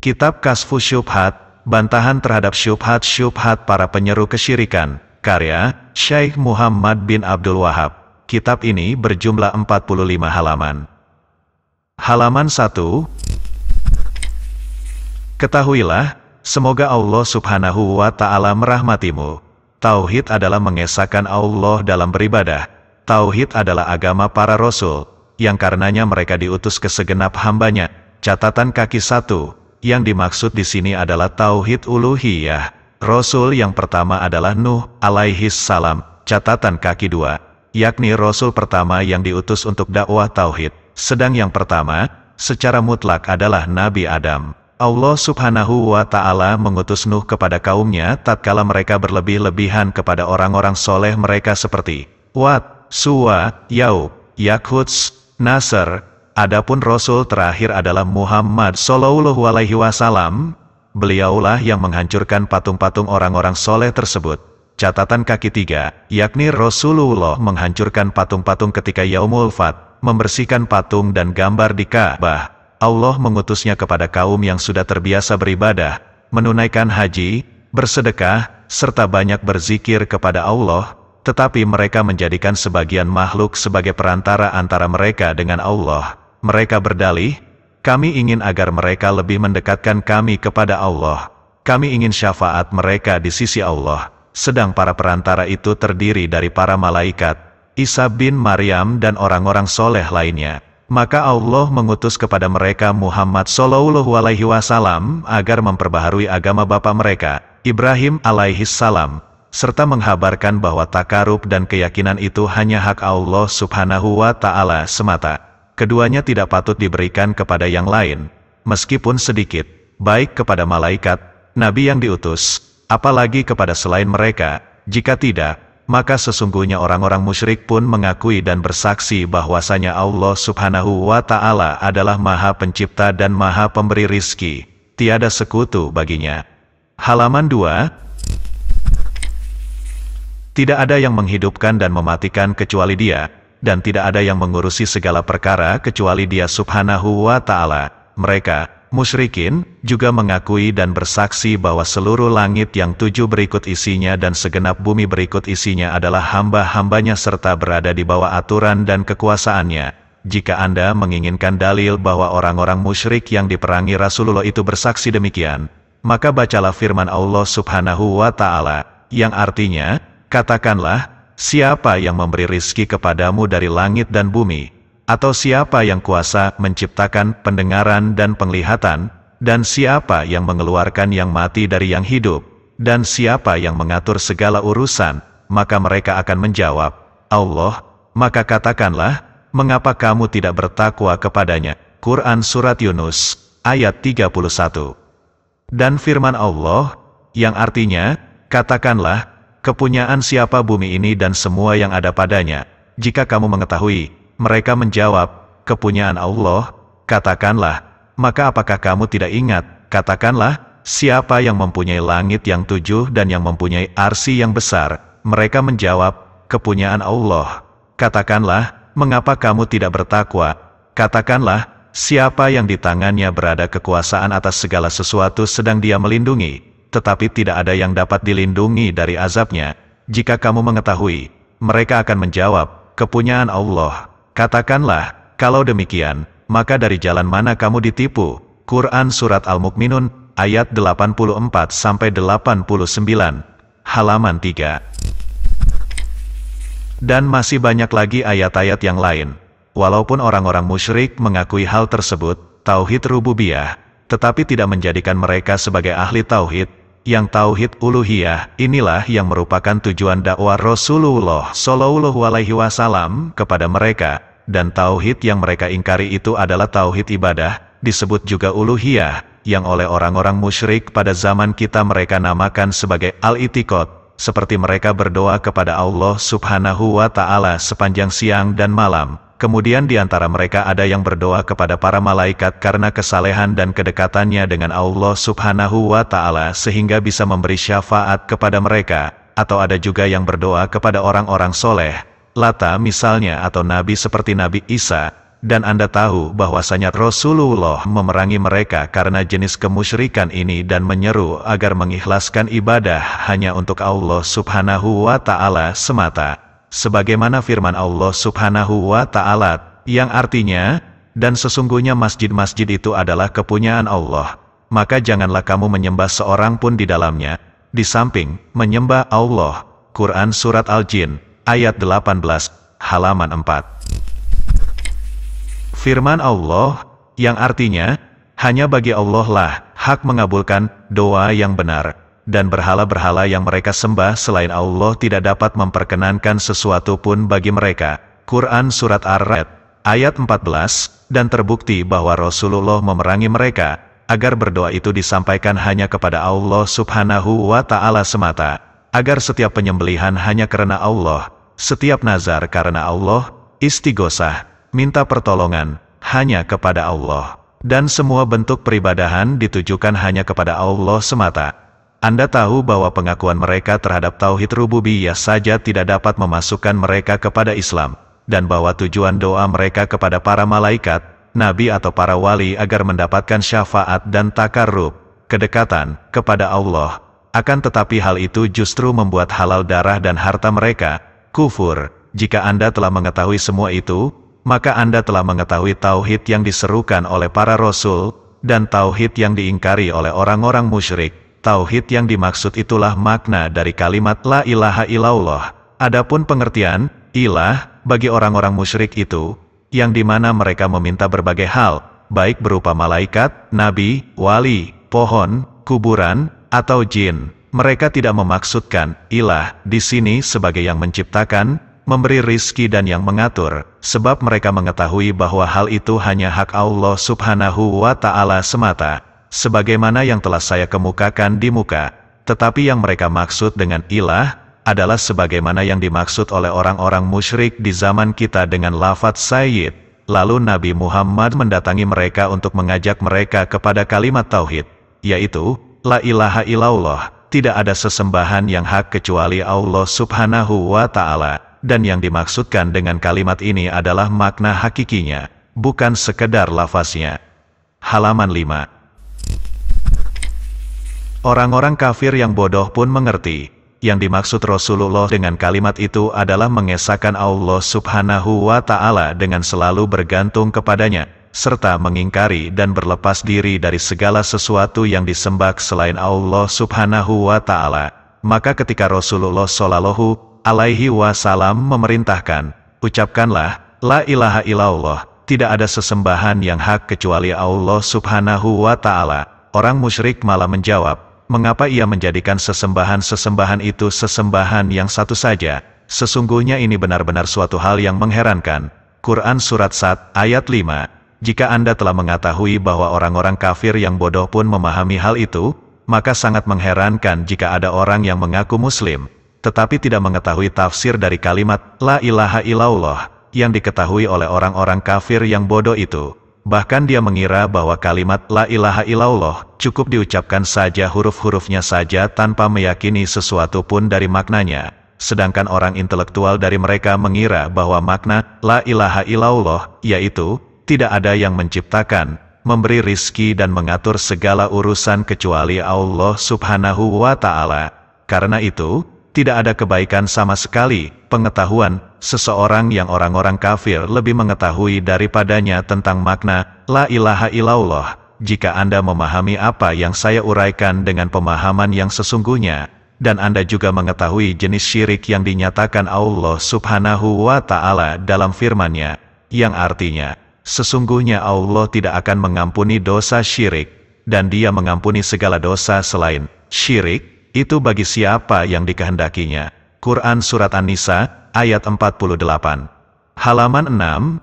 Kitab Kasfus Syubhat, bantahan terhadap syubhat-syubhat para penyeru kesyirikan, karya Syekh Muhammad bin Abdul Wahab. Kitab ini berjumlah 45 halaman. Halaman 1. Ketahuilah, semoga Allah Subhanahu wa Ta'ala merahmatimu. Tauhid adalah mengesahkan Allah dalam beribadah. Tauhid adalah agama para rasul, yang karenanya mereka diutus ke segenap hambanya. Catatan kaki 1. Yang dimaksud di sini adalah tauhid uluhiyah. Rasul yang pertama adalah Nuh alaihis salam. Catatan kaki 2, yakni rasul pertama yang diutus untuk dakwah tauhid. Sedang yang pertama, secara mutlak adalah Nabi Adam. Allah Subhanahu wa Ta'ala mengutus Nuh kepada kaumnya tatkala mereka berlebih-lebihan kepada orang-orang soleh mereka seperti Wad, Suwa, Yaub, Yakhuts, Nasr. Adapun Rasul terakhir adalah Muhammad Shallallahu Alaihi Wasallam. Beliaulah yang menghancurkan patung-patung orang-orang soleh tersebut. Catatan kaki 3, yakni Rasulullah menghancurkan patung-patung ketika Yaumul Fat, membersihkan patung dan gambar di Ka'bah. Allah mengutusnya kepada kaum yang sudah terbiasa beribadah, menunaikan haji, bersedekah, serta banyak berzikir kepada Allah, tetapi mereka menjadikan sebagian makhluk sebagai perantara antara mereka dengan Allah. Mereka berdalih, kami ingin agar mereka lebih mendekatkan kami kepada Allah. Kami ingin syafaat mereka di sisi Allah. Sedang para perantara itu terdiri dari para malaikat, Isa bin Maryam dan orang-orang soleh lainnya. Maka Allah mengutus kepada mereka Muhammad Shallallahu Alaihi Wasallam agar memperbaharui agama bapa mereka, Ibrahim alaihis salam, serta menghabarkan bahwa takarub dan keyakinan itu hanya hak Allah Subhanahu wa Ta'ala semata. Keduanya tidak patut diberikan kepada yang lain, meskipun sedikit, baik kepada malaikat, nabi yang diutus, apalagi kepada selain mereka. Jika tidak, maka sesungguhnya orang-orang musyrik pun mengakui dan bersaksi bahwasanya Allah Subhanahu wa Ta'ala adalah Maha Pencipta dan Maha Pemberi rizki, tiada sekutu baginya. Halaman 2. Tidak ada yang menghidupkan dan mematikan kecuali Dia, dan tidak ada yang mengurusi segala perkara kecuali Dia Subhanahu wa Ta'ala. Mereka, musyrikin, juga mengakui dan bersaksi bahwa seluruh langit yang 7 berikut isinya dan segenap bumi berikut isinya adalah hamba-hambanya serta berada di bawah aturan dan kekuasaannya. Jika Anda menginginkan dalil bahwa orang-orang musyrik yang diperangi Rasulullah itu bersaksi demikian, maka bacalah firman Allah Subhanahu wa Ta'ala, yang artinya, katakanlah, siapa yang memberi rizki kepadamu dari langit dan bumi? Atau siapa yang kuasa menciptakan pendengaran dan penglihatan? Dan siapa yang mengeluarkan yang mati dari yang hidup? Dan siapa yang mengatur segala urusan? Maka mereka akan menjawab, Allah. Maka katakanlah, mengapa kamu tidak bertakwa kepadanya? Quran Surat Yunus, ayat 31. Dan firman Allah, yang artinya, katakanlah, kepunyaan siapa bumi ini dan semua yang ada padanya? Jika kamu mengetahui, mereka menjawab, kepunyaan Allah. Katakanlah, maka apakah kamu tidak ingat? Katakanlah, siapa yang mempunyai langit yang 7 dan yang mempunyai arsy yang besar? Mereka menjawab, kepunyaan Allah. Katakanlah, mengapa kamu tidak bertakwa? Katakanlah, siapa yang di tangannya berada kekuasaan atas segala sesuatu sedang Dia melindungi, tetapi tidak ada yang dapat dilindungi dari azabnya. Jika kamu mengetahui, mereka akan menjawab, kepunyaan Allah. Katakanlah, kalau demikian, maka dari jalan mana kamu ditipu? Quran Surat Al-Mu'minun, ayat 84-89, halaman 3. Dan masih banyak lagi ayat-ayat yang lain. Walaupun orang-orang musyrik mengakui hal tersebut, tauhid rububiyah, tetapi tidak menjadikan mereka sebagai ahli tauhid, yang tauhid uluhiyah. Inilah yang merupakan tujuan dakwah Rasulullah Shallallahu Alaihi Wasallam kepada mereka, dan tauhid yang mereka ingkari itu adalah tauhid ibadah, disebut juga uluhiyah, yang oleh orang-orang musyrik pada zaman kita mereka namakan sebagai al-i'tiqad, seperti mereka berdoa kepada Allah Subhanahu wa Ta'ala sepanjang siang dan malam. Kemudian di antara mereka ada yang berdoa kepada para malaikat karena kesalehan dan kedekatannya dengan Allah Subhanahu wa Ta'ala sehingga bisa memberi syafaat kepada mereka, atau ada juga yang berdoa kepada orang-orang soleh, Lata misalnya, atau nabi seperti Nabi Isa, dan Anda tahu bahwasanya Rasulullah memerangi mereka karena jenis kemusyrikan ini dan menyeru agar mengikhlaskan ibadah hanya untuk Allah Subhanahu wa Ta'ala semata. Sebagaimana firman Allah Subhanahu wa Ta'ala, yang artinya, dan sesungguhnya masjid-masjid itu adalah kepunyaan Allah, maka janganlah kamu menyembah seorang pun di dalamnya, di samping menyembah Allah. Quran Surat Al-Jin, ayat 18, halaman 4. Firman Allah, yang artinya, hanya bagi Allah lah hak mengabulkan doa yang benar, dan berhala-berhala yang mereka sembah selain Allah tidak dapat memperkenankan sesuatu pun bagi mereka. Quran Surat Ar-Ra'd, ayat 14, dan terbukti bahwa Rasulullah memerangi mereka, agar berdoa itu disampaikan hanya kepada Allah Subhanahu wa Ta'ala semata, agar setiap penyembelihan hanya karena Allah, setiap nazar karena Allah, istighosah, minta pertolongan, hanya kepada Allah, dan semua bentuk peribadahan ditujukan hanya kepada Allah semata. Anda tahu bahwa pengakuan mereka terhadap Tauhid Rububiyah saja tidak dapat memasukkan mereka kepada Islam, dan bahwa tujuan doa mereka kepada para malaikat, nabi atau para wali agar mendapatkan syafaat dan takarrub, kedekatan, kepada Allah. Akan tetapi hal itu justru membuat halal darah dan harta mereka, kufur. Jika Anda telah mengetahui semua itu, maka Anda telah mengetahui tauhid yang diserukan oleh para rasul, dan tauhid yang diingkari oleh orang-orang musyrik. Tauhid yang dimaksud itulah makna dari kalimat La ilaha illallah. Adapun pengertian ilah bagi orang-orang musyrik itu, yang dimana mereka meminta berbagai hal, baik berupa malaikat, nabi, wali, pohon, kuburan, atau jin. Mereka tidak memaksudkan ilah di sini sebagai yang menciptakan, memberi rizki dan yang mengatur, sebab mereka mengetahui bahwa hal itu hanya hak Allah Subhanahu wa Ta'ala semata, sebagaimana yang telah saya kemukakan di muka. Tetapi yang mereka maksud dengan ilah, adalah sebagaimana yang dimaksud oleh orang-orang musyrik di zaman kita dengan lafaz Sayyid. Lalu Nabi Muhammad mendatangi mereka untuk mengajak mereka kepada kalimat tauhid, yaitu, La ilaha illallah, tidak ada sesembahan yang hak kecuali Allah Subhanahu wa Ta'ala. Dan yang dimaksudkan dengan kalimat ini adalah makna hakikinya, bukan sekedar lafaznya. Halaman 5. Orang-orang kafir yang bodoh pun mengerti, yang dimaksud Rasulullah dengan kalimat itu adalah mengesahkan Allah Subhanahu wa Ta'ala dengan selalu bergantung kepadanya, serta mengingkari dan berlepas diri dari segala sesuatu yang disembah selain Allah Subhanahu wa Ta'ala. Maka ketika Rasulullah Shallallahu Alaihi Wasallam memerintahkan, ucapkanlah, La ilaha illallah, tidak ada sesembahan yang hak kecuali Allah Subhanahu wa Ta'ala. Orang musyrik malah menjawab, mengapa ia menjadikan sesembahan-sesembahan itu sesembahan yang satu saja? Sesungguhnya ini benar-benar suatu hal yang mengherankan. Quran Surat Sad, ayat 5. Jika Anda telah mengetahui bahwa orang-orang kafir yang bodoh pun memahami hal itu, maka sangat mengherankan jika ada orang yang mengaku muslim, tetapi tidak mengetahui tafsir dari kalimat La ilaha illallah yang diketahui oleh orang-orang kafir yang bodoh itu. Bahkan dia mengira bahwa kalimat La ilaha illallah cukup diucapkan saja huruf-hurufnya saja tanpa meyakini sesuatu pun dari maknanya. Sedangkan orang intelektual dari mereka mengira bahwa makna La ilaha illallah yaitu tidak ada yang menciptakan, memberi rizki dan mengatur segala urusan kecuali Allah Subhanahu wa Ta'ala. Karena itu, tidak ada kebaikan sama sekali, pengetahuan, seseorang yang orang-orang kafir lebih mengetahui daripadanya tentang makna La ilaha illallah. Jika Anda memahami apa yang saya uraikan dengan pemahaman yang sesungguhnya, dan Anda juga mengetahui jenis syirik yang dinyatakan Allah Subhanahu wa Ta'ala dalam firman-Nya, yang artinya, sesungguhnya Allah tidak akan mengampuni dosa syirik, dan Dia mengampuni segala dosa selain syirik, itu bagi siapa yang dikehendakinya. Quran Surat An-Nisa, ayat 48. Halaman 6.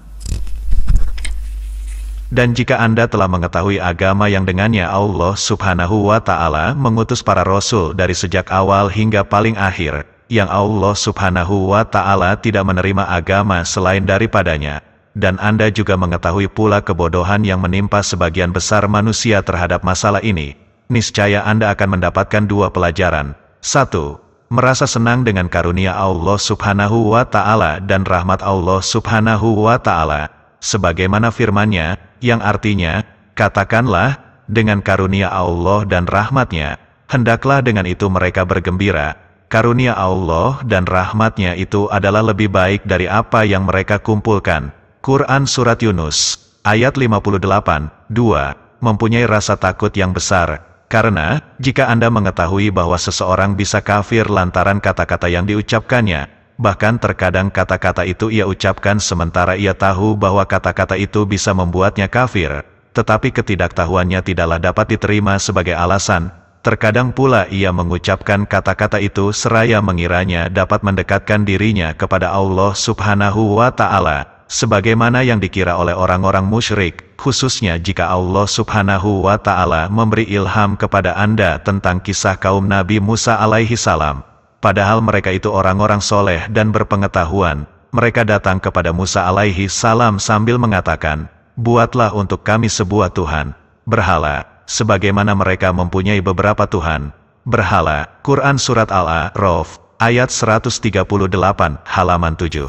Dan jika Anda telah mengetahui agama yang dengannya Allah Subhanahu wa Ta'ala mengutus para rasul dari sejak awal hingga paling akhir, yang Allah Subhanahu wa Ta'ala tidak menerima agama selain daripadanya, dan Anda juga mengetahui pula kebodohan yang menimpa sebagian besar manusia terhadap masalah ini, niscaya Anda akan mendapatkan dua pelajaran. 1. Merasa senang dengan karunia Allah Subhanahu wa Ta'ala dan rahmat Allah Subhanahu wa Ta'ala. sebagaimana firman-Nya, yang artinya, katakanlah, dengan karunia Allah dan rahmat-Nya, hendaklah dengan itu mereka bergembira. Karunia Allah dan rahmat-Nya itu adalah lebih baik dari apa yang mereka kumpulkan. Quran Surat Yunus, ayat 58, 2, mempunyai rasa takut yang besar, karena, jika Anda mengetahui bahwa seseorang bisa kafir lantaran kata-kata yang diucapkannya, bahkan terkadang kata-kata itu ia ucapkan sementara ia tahu bahwa kata-kata itu bisa membuatnya kafir, tetapi ketidaktahuannya tidaklah dapat diterima sebagai alasan. Terkadang pula ia mengucapkan kata-kata itu seraya mengiranya dapat mendekatkan dirinya kepada Allah Subhanahu wa Ta'ala, sebagaimana yang dikira oleh orang-orang musyrik, khususnya jika Allah Subhanahu wa Ta'ala memberi ilham kepada Anda tentang kisah kaum Nabi Musa alaihi salam. Padahal mereka itu orang-orang soleh dan berpengetahuan. Mereka datang kepada Musa alaihi salam sambil mengatakan, "Buatlah untuk kami sebuah Tuhan berhala, sebagaimana mereka mempunyai beberapa Tuhan berhala." Quran Surat Al-A'raf, ayat 138, halaman 7.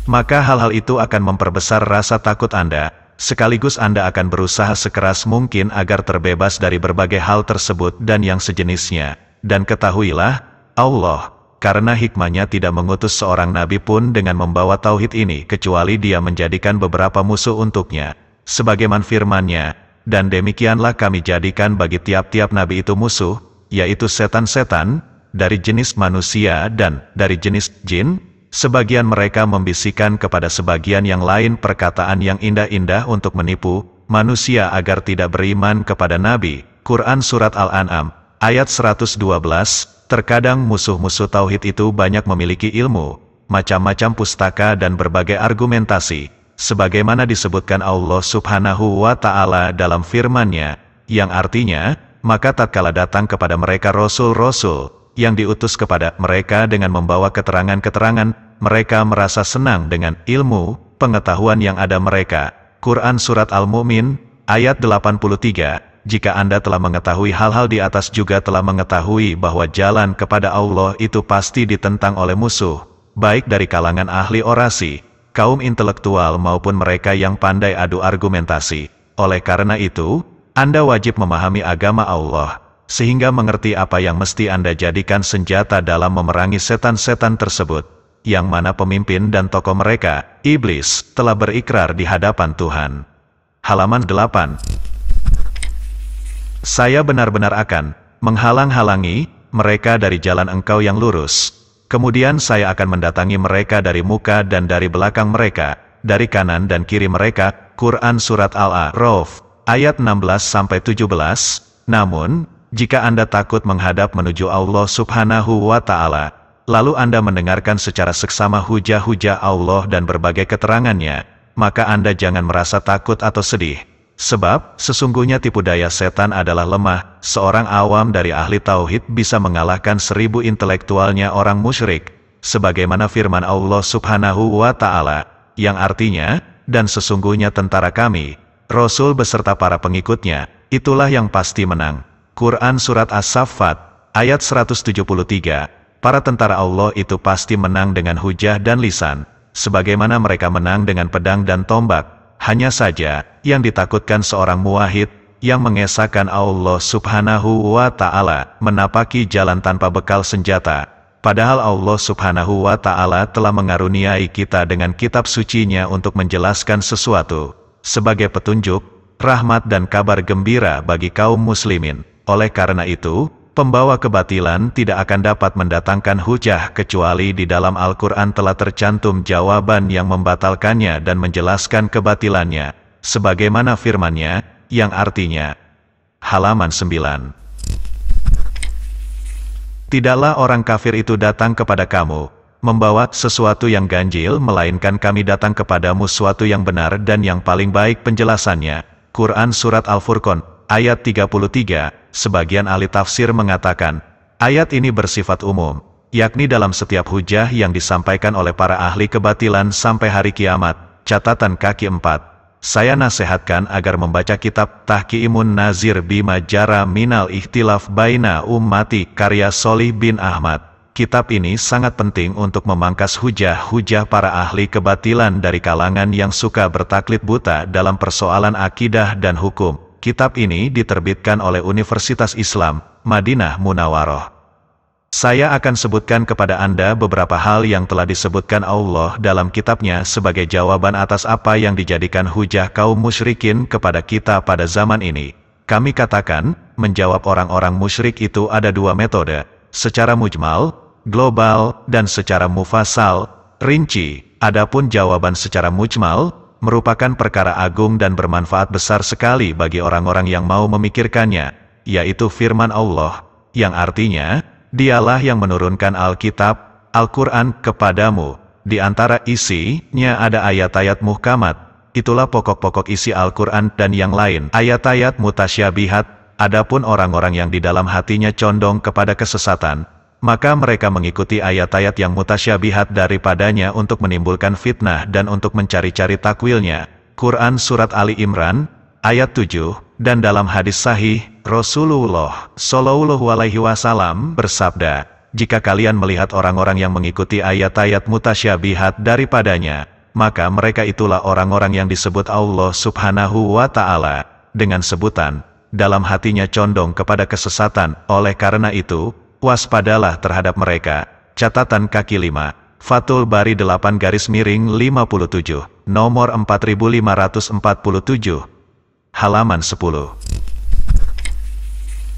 Maka hal-hal itu akan memperbesar rasa takut Anda, sekaligus Anda akan berusaha sekeras mungkin agar terbebas dari berbagai hal tersebut dan yang sejenisnya. Dan ketahuilah, Allah, karena hikmahnya tidak mengutus seorang nabi pun dengan membawa tauhid ini kecuali Dia menjadikan beberapa musuh untuknya. Sebagaimana firman-Nya, dan demikianlah kami jadikan bagi tiap-tiap nabi itu musuh, yaitu setan-setan, dari jenis manusia dan dari jenis jin. Sebagian mereka membisikkan kepada sebagian yang lain perkataan yang indah-indah untuk menipu manusia agar tidak beriman kepada nabi. Quran Surat Al-An'am, ayat 112, terkadang musuh-musuh tauhid itu banyak memiliki ilmu, macam-macam pustaka dan berbagai argumentasi, sebagaimana disebutkan Allah Subhanahu wa Ta'ala dalam firman-Nya, yang artinya, maka tatkala datang kepada mereka rasul-rasul yang diutus kepada mereka dengan membawa keterangan-keterangan, mereka merasa senang dengan ilmu, pengetahuan yang ada mereka. Quran Surat Al-Mu'min, ayat 83, jika Anda telah mengetahui hal-hal di atas juga telah mengetahui bahwa jalan kepada Allah itu pasti ditentang oleh musuh, baik dari kalangan ahli orasi, kaum intelektual maupun mereka yang pandai adu argumentasi. Oleh karena itu, Anda wajib memahami agama Allah, sehingga mengerti apa yang mesti Anda jadikan senjata dalam memerangi setan-setan tersebut, yang mana pemimpin dan tokoh mereka, iblis, telah berikrar di hadapan Tuhan. Halaman 8. Saya benar-benar akan menghalang-halangi mereka dari jalan Engkau yang lurus. Kemudian saya akan mendatangi mereka dari muka dan dari belakang mereka, dari kanan dan kiri mereka. Quran Surat Al-A'raf, ayat 16-17. Namun, jika Anda takut menghadap menuju Allah Subhanahu wa Ta'ala, lalu Anda mendengarkan secara seksama hujah-hujah Allah dan berbagai keterangannya, maka Anda jangan merasa takut atau sedih. Sebab, sesungguhnya tipu daya setan adalah lemah. Seorang awam dari ahli tauhid bisa mengalahkan 1000 intelektualnya orang musyrik, sebagaimana firman Allah Subhanahu wa Ta'ala, yang artinya, dan sesungguhnya tentara kami, Rasul beserta para pengikutnya, itulah yang pasti menang. Quran Surat As-Saffat, ayat 173, para tentara Allah itu pasti menang dengan hujah dan lisan, sebagaimana mereka menang dengan pedang dan tombak. Hanya saja, yang ditakutkan seorang muwahhid, yang mengesahkan Allah Subhanahu wa Ta'ala, menapaki jalan tanpa bekal senjata. Padahal Allah Subhanahu wa Ta'ala telah mengaruniai kita dengan kitab sucinya untuk menjelaskan sesuatu, sebagai petunjuk, rahmat dan kabar gembira bagi kaum muslimin. Oleh karena itu, pembawa kebatilan tidak akan dapat mendatangkan hujah kecuali di dalam Al-Quran telah tercantum jawaban yang membatalkannya dan menjelaskan kebatilannya, sebagaimana firman-Nya, yang artinya, halaman 9. Tidaklah orang kafir itu datang kepada kamu, membawa sesuatu yang ganjil, melainkan kami datang kepadamu sesuatu yang benar dan yang paling baik penjelasannya. Quran Surat Al-Furqan, ayat 33, sebagian ahli tafsir mengatakan, ayat ini bersifat umum, yakni dalam setiap hujah yang disampaikan oleh para ahli kebatilan sampai hari kiamat. Catatan kaki 4. Saya nasihatkan agar membaca kitab Tahkiimun Nazir Bima Jara Minal Ikhtilaf Baina Ummati karya Sholih bin Ahmad. kitab ini sangat penting untuk memangkas hujah-hujah para ahli kebatilan dari kalangan yang suka bertaklid buta dalam persoalan akidah dan hukum. Kitab ini diterbitkan oleh Universitas Islam, Madinah Munawwaroh. Saya akan sebutkan kepada Anda beberapa hal yang telah disebutkan Allah dalam kitabnya sebagai jawaban atas apa yang dijadikan hujah kaum musyrikin kepada kita pada zaman ini. Kami katakan, menjawab orang-orang musyrik itu ada dua metode, secara mujmal, global, dan secara mufassal, rinci. Adapun jawaban secara mujmal, merupakan perkara agung dan bermanfaat besar sekali bagi orang-orang yang mau memikirkannya, yaitu firman Allah, yang artinya, Dialah yang menurunkan Alkitab, Al-Quran kepadamu. Di antara isinya ada ayat-ayat muhkamat, itulah pokok-pokok isi Al-Quran dan yang lain. Ayat-ayat mutasyabihat, adapun orang-orang yang di dalam hatinya condong kepada kesesatan, maka mereka mengikuti ayat-ayat yang mutasyabihat daripadanya untuk menimbulkan fitnah dan untuk mencari-cari takwilnya. Quran Surat Ali Imran, ayat 7, dan dalam hadis sahih, Rasulullah Shallallahu Alaihi Wasallam bersabda, jika kalian melihat orang-orang yang mengikuti ayat-ayat mutasyabihat daripadanya, maka mereka itulah orang-orang yang disebut Allah Subhanahu wa Ta'ala dengan sebutan dalam hatinya condong kepada kesesatan. Oleh karena itu, waspadalah terhadap mereka. Catatan kaki 5, Fathul Bari 8-57, nomor 4547, halaman 10.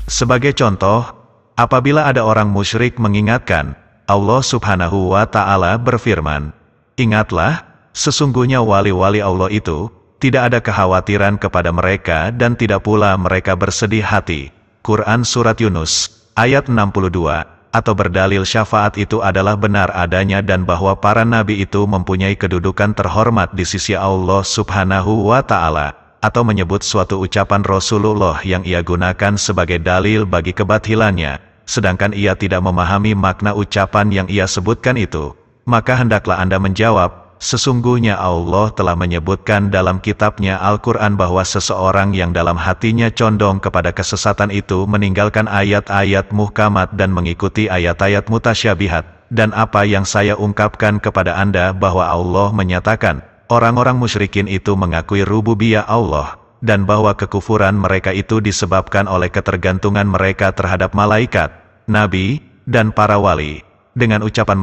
Sebagai contoh, apabila ada orang musyrik mengingatkan, Allah Subhanahu wa Ta'ala berfirman, ingatlah, sesungguhnya wali-wali Allah itu, tidak ada kekhawatiran kepada mereka dan tidak pula mereka bersedih hati. Quran Surat Yunus, ayat 62, atau berdalil syafaat itu adalah benar adanya dan bahwa para nabi itu mempunyai kedudukan terhormat di sisi Allah Subhanahu wa Ta'ala, atau menyebut suatu ucapan Rasulullah yang ia gunakan sebagai dalil bagi kebatilannya, sedangkan ia tidak memahami makna ucapan yang ia sebutkan itu, maka hendaklah Anda menjawab, sesungguhnya Allah telah menyebutkan dalam kitabnya Al-Quran bahwa seseorang yang dalam hatinya condong kepada kesesatan itu meninggalkan ayat-ayat muhkamat dan mengikuti ayat-ayat mutasyabihat, dan apa yang saya ungkapkan kepada Anda bahwa Allah menyatakan, orang-orang musyrikin itu mengakui rububiyah Allah, dan bahwa kekufuran mereka itu disebabkan oleh ketergantungan mereka terhadap malaikat, nabi, dan para wali. Dengan ucapan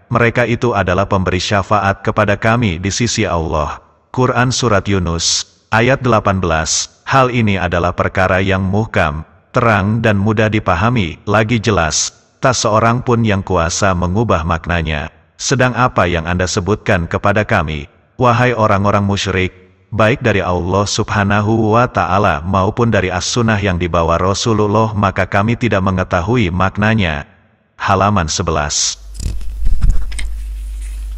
mereka itu adalah pemberi syafaat kepada kami di sisi Allah. Quran Surat Yunus, ayat 18, hal ini adalah perkara yang muhkam, terang dan mudah dipahami, lagi jelas, tak seorang pun yang kuasa mengubah maknanya. Sedang apa yang Anda sebutkan kepada kami, wahai orang-orang musyrik, baik dari Allah Subhanahu wa Ta'ala maupun dari as-sunnah yang dibawa Rasulullah, maka kami tidak mengetahui maknanya. Halaman 11.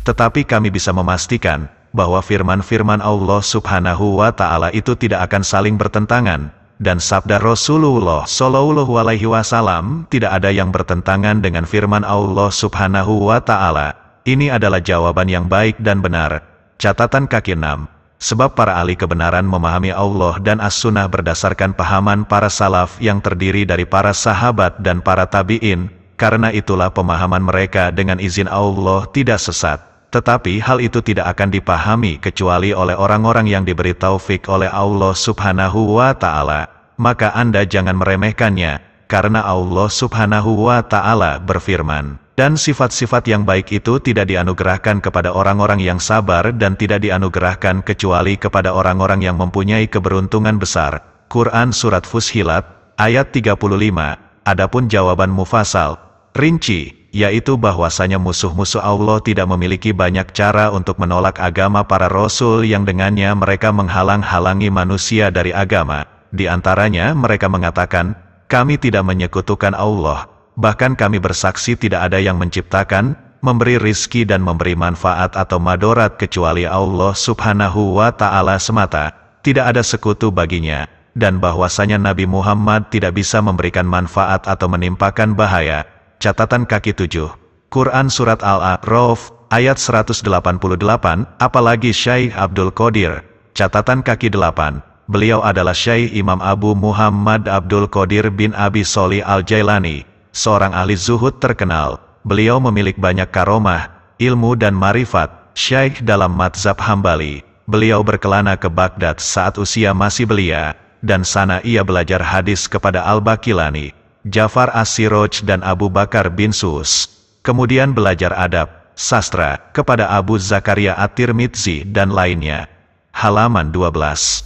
Tetapi kami bisa memastikan bahwa firman-firman Allah Subhanahu wa Ta'ala itu tidak akan saling bertentangan, dan sabda Rasulullah Shallallahu Alaihi Wasallam tidak ada yang bertentangan dengan firman Allah Subhanahu wa Ta'ala. Ini adalah jawaban yang baik dan benar. Catatan kaki 6, sebab para ahli kebenaran memahami Allah dan as-sunnah berdasarkan pahaman para salaf yang terdiri dari para sahabat dan para tabi'in, karena itulah pemahaman mereka dengan izin Allah tidak sesat. Tetapi hal itu tidak akan dipahami kecuali oleh orang-orang yang diberi taufik oleh Allah Subhanahu wa Ta'ala. Maka Anda jangan meremehkannya, karena Allah Subhanahu wa Ta'ala berfirman, dan sifat-sifat yang baik itu tidak dianugerahkan kepada orang-orang yang sabar dan tidak dianugerahkan kecuali kepada orang-orang yang mempunyai keberuntungan besar. Quran Surat Fussilat, ayat 35, adapun jawaban mufassal, rinci, yaitu bahwasanya musuh-musuh Allah tidak memiliki banyak cara untuk menolak agama para rasul yang dengannya mereka menghalang-halangi manusia dari agama. Di antaranya mereka mengatakan, kami tidak menyekutukan Allah. Bahkan kami bersaksi tidak ada yang menciptakan, memberi rizki dan memberi manfaat atau madorat kecuali Allah Subhanahu wa Ta'ala semata, tidak ada sekutu baginya, dan bahwasanya Nabi Muhammad tidak bisa memberikan manfaat atau menimpakan bahaya. Catatan kaki 7, Quran Surat Al-A'raf, ayat 188, apalagi Syekh Abdul Qadir. Catatan kaki 8, beliau adalah Syekh Imam Abu Muhammad Abdul Qadir bin Abi Sholih Al-Jailani, seorang ahli zuhud terkenal, beliau memiliki banyak karomah, ilmu dan marifat, syaikh dalam mazhab Hambali. Beliau berkelana ke Baghdad saat usia masih belia, dan sana ia belajar hadis kepada Al-Baqilani, Ja'far As-Siraj dan Abu Bakar bin Sus. Kemudian belajar adab, sastra, kepada Abu Zakaria At-Tirmidzi dan lainnya. Halaman 12.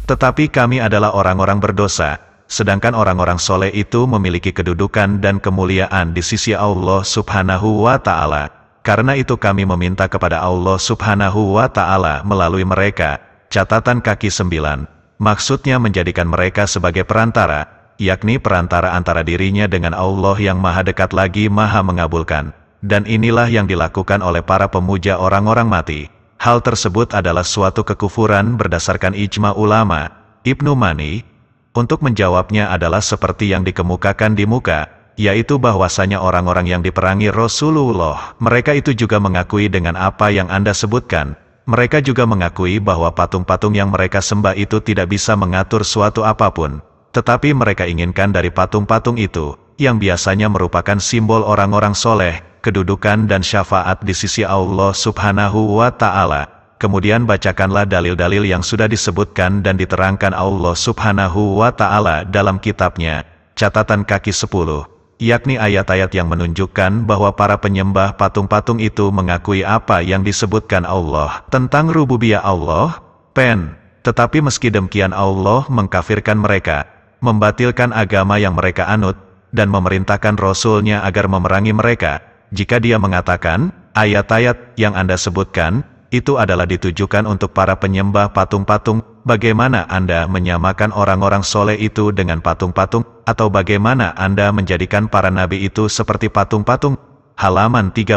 Tetapi kami adalah orang-orang berdosa, sedangkan orang-orang soleh itu memiliki kedudukan dan kemuliaan di sisi Allah Subhanahu wa Ta'ala. Karena itu kami meminta kepada Allah Subhanahu wa Ta'ala melalui mereka. Catatan kaki 9. Maksudnya menjadikan mereka sebagai perantara, yakni perantara antara dirinya dengan Allah yang maha dekat lagi maha mengabulkan. Dan inilah yang dilakukan oleh para pemuja orang-orang mati. Hal tersebut adalah suatu kekufuran berdasarkan ijma ulama. Ibnu Mani untuk menjawabnya adalah seperti yang dikemukakan di muka, yaitu bahwasanya orang-orang yang diperangi Rasulullah, mereka itu juga mengakui dengan apa yang Anda sebutkan. Mereka juga mengakui bahwa patung-patung yang mereka sembah itu tidak bisa mengatur suatu apapun. Tetapi mereka inginkan dari patung-patung itu, yang biasanya merupakan simbol orang-orang soleh, kedudukan dan syafaat di sisi Allah Subhanahu wa Ta'ala. Kemudian bacakanlah dalil-dalil yang sudah disebutkan dan diterangkan Allah Subhanahu wa Ta'ala dalam kitabnya. Catatan kaki 10, yakni ayat-ayat yang menunjukkan bahwa para penyembah patung-patung itu mengakui apa yang disebutkan Allah tentang rububiyah Allah. Tetapi meski demikian Allah mengkafirkan mereka, membatilkan agama yang mereka anut, dan memerintahkan Rasul-Nya agar memerangi mereka. Jika dia mengatakan, ayat-ayat yang Anda sebutkan, itu adalah ditujukan untuk para penyembah patung-patung, bagaimana Anda menyamakan orang-orang soleh itu dengan patung-patung, atau bagaimana Anda menjadikan para nabi itu seperti patung-patung? Halaman 13.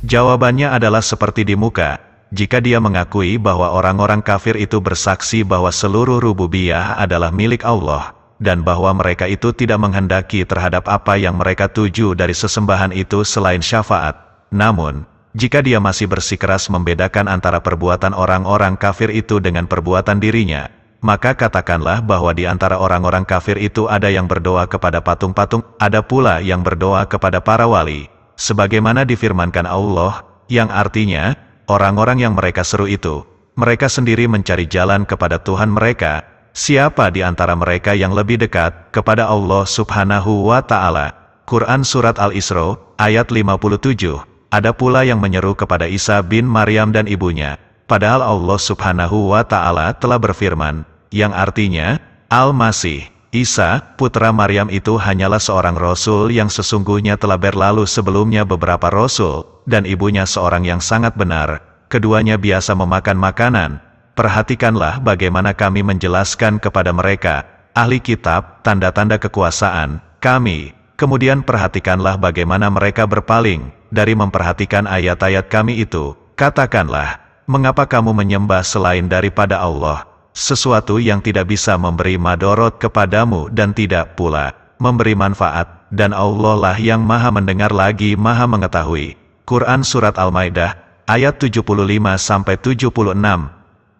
Jawabannya adalah seperti di muka. Jika dia mengakui bahwa orang-orang kafir itu bersaksi bahwa seluruh rububiyah adalah milik Allah, dan bahwa mereka itu tidak menghendaki terhadap apa yang mereka tuju dari sesembahan itu selain syafaat. Namun, jika dia masih bersikeras membedakan antara perbuatan orang-orang kafir itu dengan perbuatan dirinya, maka katakanlah bahwa di antara orang-orang kafir itu ada yang berdoa kepada patung-patung, ada pula yang berdoa kepada para wali. Sebagaimana difirmankan Allah, yang artinya, orang-orang yang mereka seru itu, mereka sendiri mencari jalan kepada Tuhan mereka. Siapa di antara mereka yang lebih dekat kepada Allah Subhanahu wa Ta'ala? Quran Surat Al-Isra, ayat 57. Ada pula yang menyeru kepada Isa bin Maryam dan ibunya, padahal Allah Subhanahu wa Ta'ala telah berfirman, yang artinya, Al-Masih, Isa, putra Maryam itu hanyalah seorang Rasul yang sesungguhnya telah berlalu sebelumnya beberapa Rasul, dan ibunya seorang yang sangat benar, keduanya biasa memakan makanan. Perhatikanlah bagaimana kami menjelaskan kepada mereka, ahli kitab, tanda-tanda kekuasaan, kami. Kemudian perhatikanlah bagaimana mereka berpaling dari memperhatikan ayat-ayat kami itu. Katakanlah, mengapa kamu menyembah selain daripada Allah, sesuatu yang tidak bisa memberi madorot kepadamu dan tidak pula memberi manfaat, dan Allah lah yang maha mendengar lagi maha mengetahui. Quran Surat Al-Maidah, ayat 75-76,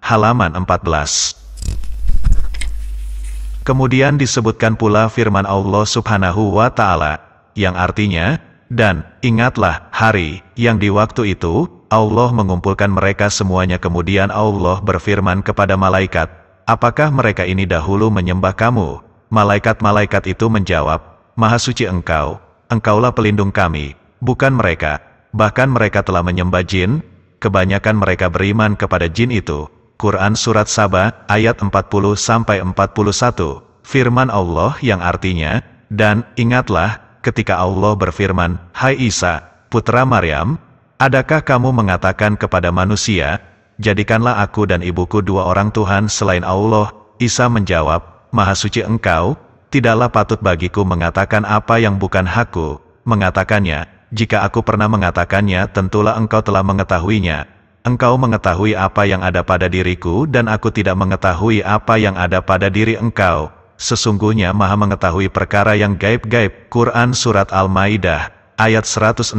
halaman 14. Kemudian disebutkan pula firman Allah Subhanahu wa Ta'ala, yang artinya, dan ingatlah hari yang di waktu itu Allah mengumpulkan mereka semuanya. Kemudian Allah berfirman kepada malaikat, apakah mereka ini dahulu menyembah kamu? Malaikat-malaikat itu menjawab, Maha suci engkau, engkaulah pelindung kami, bukan mereka. Bahkan mereka telah menyembah jin, kebanyakan mereka beriman kepada jin itu. Quran Surat Saba, ayat 40-41, firman Allah yang artinya, dan ingatlah ketika Allah berfirman, Hai Isa, putra Maryam, adakah kamu mengatakan kepada manusia, jadikanlah aku dan ibuku dua orang Tuhan selain Allah? Isa menjawab, Maha suci engkau, tidaklah patut bagiku mengatakan apa yang bukan hakku, mengatakannya, jika aku pernah mengatakannya tentulah engkau telah mengetahuinya. Engkau mengetahui apa yang ada pada diriku dan aku tidak mengetahui apa yang ada pada diri engkau. Sesungguhnya maha mengetahui perkara yang gaib-gaib. Quran Surat Al-Maidah, ayat 116.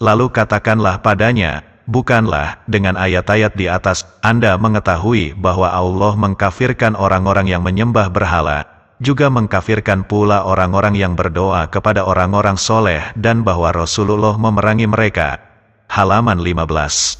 Lalu katakanlah padanya, bukanlah dengan ayat-ayat di atas Anda mengetahui bahwa Allah mengkafirkan orang-orang yang menyembah berhala, juga mengkafirkan pula orang-orang yang berdoa kepada orang-orang soleh dan bahwa Rasulullah memerangi mereka. Halaman 15.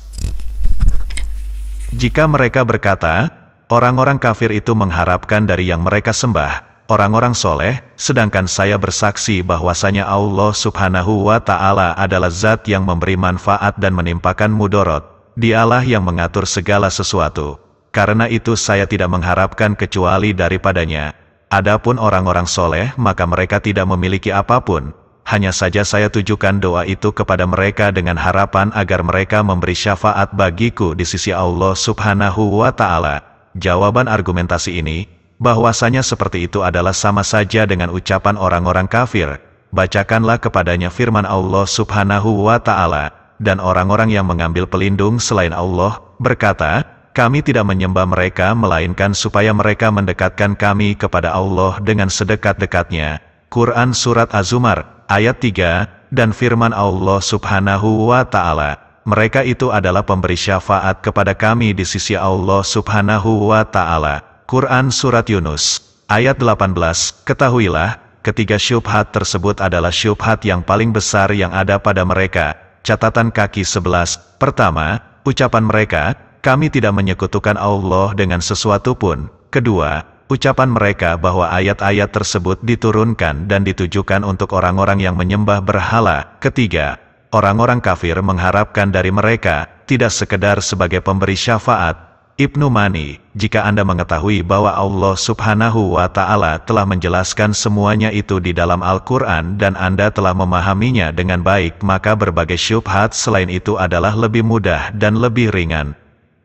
Jika mereka berkata, orang-orang kafir itu mengharapkan dari yang mereka sembah orang-orang soleh, sedangkan saya bersaksi bahwasanya Allah Subhanahu wa Ta'ala adalah zat yang memberi manfaat dan menimpakan mudorot. Dialah yang mengatur segala sesuatu. Karena itu saya tidak mengharapkan kecuali daripadanya. Adapun orang-orang soleh, maka mereka tidak memiliki apapun. Hanya saja saya tujukan doa itu kepada mereka dengan harapan agar mereka memberi syafaat bagiku di sisi Allah Subhanahu wa Ta'ala. Jawaban argumentasi ini, bahwasanya seperti itu adalah sama saja dengan ucapan orang-orang kafir. Bacakanlah kepadanya firman Allah Subhanahu wa Ta'ala, dan orang-orang yang mengambil pelindung selain Allah berkata, kami tidak menyembah mereka melainkan supaya mereka mendekatkan kami kepada Allah dengan sedekat-dekatnya. Quran Surat Az-Zumar, ayat 3, dan firman Allah Subhanahu wa Ta'ala, mereka itu adalah pemberi syafaat kepada kami di sisi Allah Subhanahu wa Ta'ala. Quran Surat Yunus, ayat 18, ketahuilah, ketiga syubhat tersebut adalah syubhat yang paling besar yang ada pada mereka. Catatan kaki 11, pertama, ucapan mereka, kami tidak menyekutukan Allah dengan sesuatu pun. Kedua, ucapan mereka bahwa ayat-ayat tersebut diturunkan dan ditujukan untuk orang-orang yang menyembah berhala. Ketiga, orang-orang kafir mengharapkan dari mereka, tidak sekedar sebagai pemberi syafaat. Ibnu Mani, jika Anda mengetahui bahwa Allah Subhanahu wa Ta'ala telah menjelaskan semuanya itu di dalam Al-Quran dan Anda telah memahaminya dengan baik, maka berbagai syubhat selain itu adalah lebih mudah dan lebih ringan.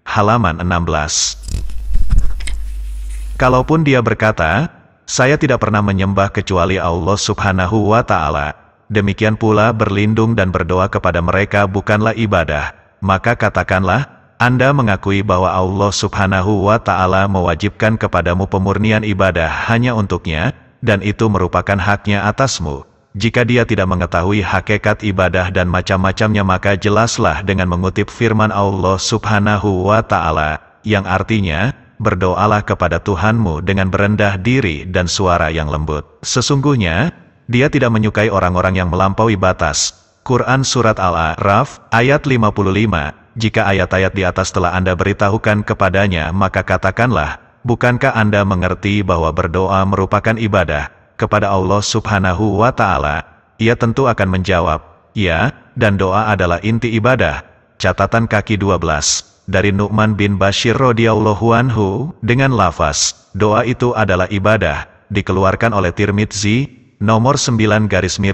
Halaman 16. Kalaupun dia berkata, saya tidak pernah menyembah kecuali Allah Subhanahu wa Ta'ala, demikian pula berlindung dan berdoa kepada mereka bukanlah ibadah, maka katakanlah, Anda mengakui bahwa Allah Subhanahu wa Ta'ala mewajibkan kepadamu pemurnian ibadah hanya untuknya, dan itu merupakan haknya atasmu. Jika dia tidak mengetahui hakikat ibadah dan macam-macamnya, maka jelaslah dengan mengutip firman Allah Subhanahu wa Ta'ala, yang artinya, berdoalah kepada Tuhanmu dengan berendah diri dan suara yang lembut. Sesungguhnya, dia tidak menyukai orang-orang yang melampaui batas. Quran Surat Al-A'raf, ayat 55, jika ayat-ayat di atas telah Anda beritahukan kepadanya, maka katakanlah, bukankah Anda mengerti bahwa berdoa merupakan ibadah kepada Allah Subhanahu wa Ta'ala? Ia tentu akan menjawab, ya, dan doa adalah inti ibadah. Catatan kaki 12, dari Nu'man bin Bashir radhiyallahu anhu, dengan lafaz, doa itu adalah ibadah, dikeluarkan oleh Tirmidzi, nomor 9-311,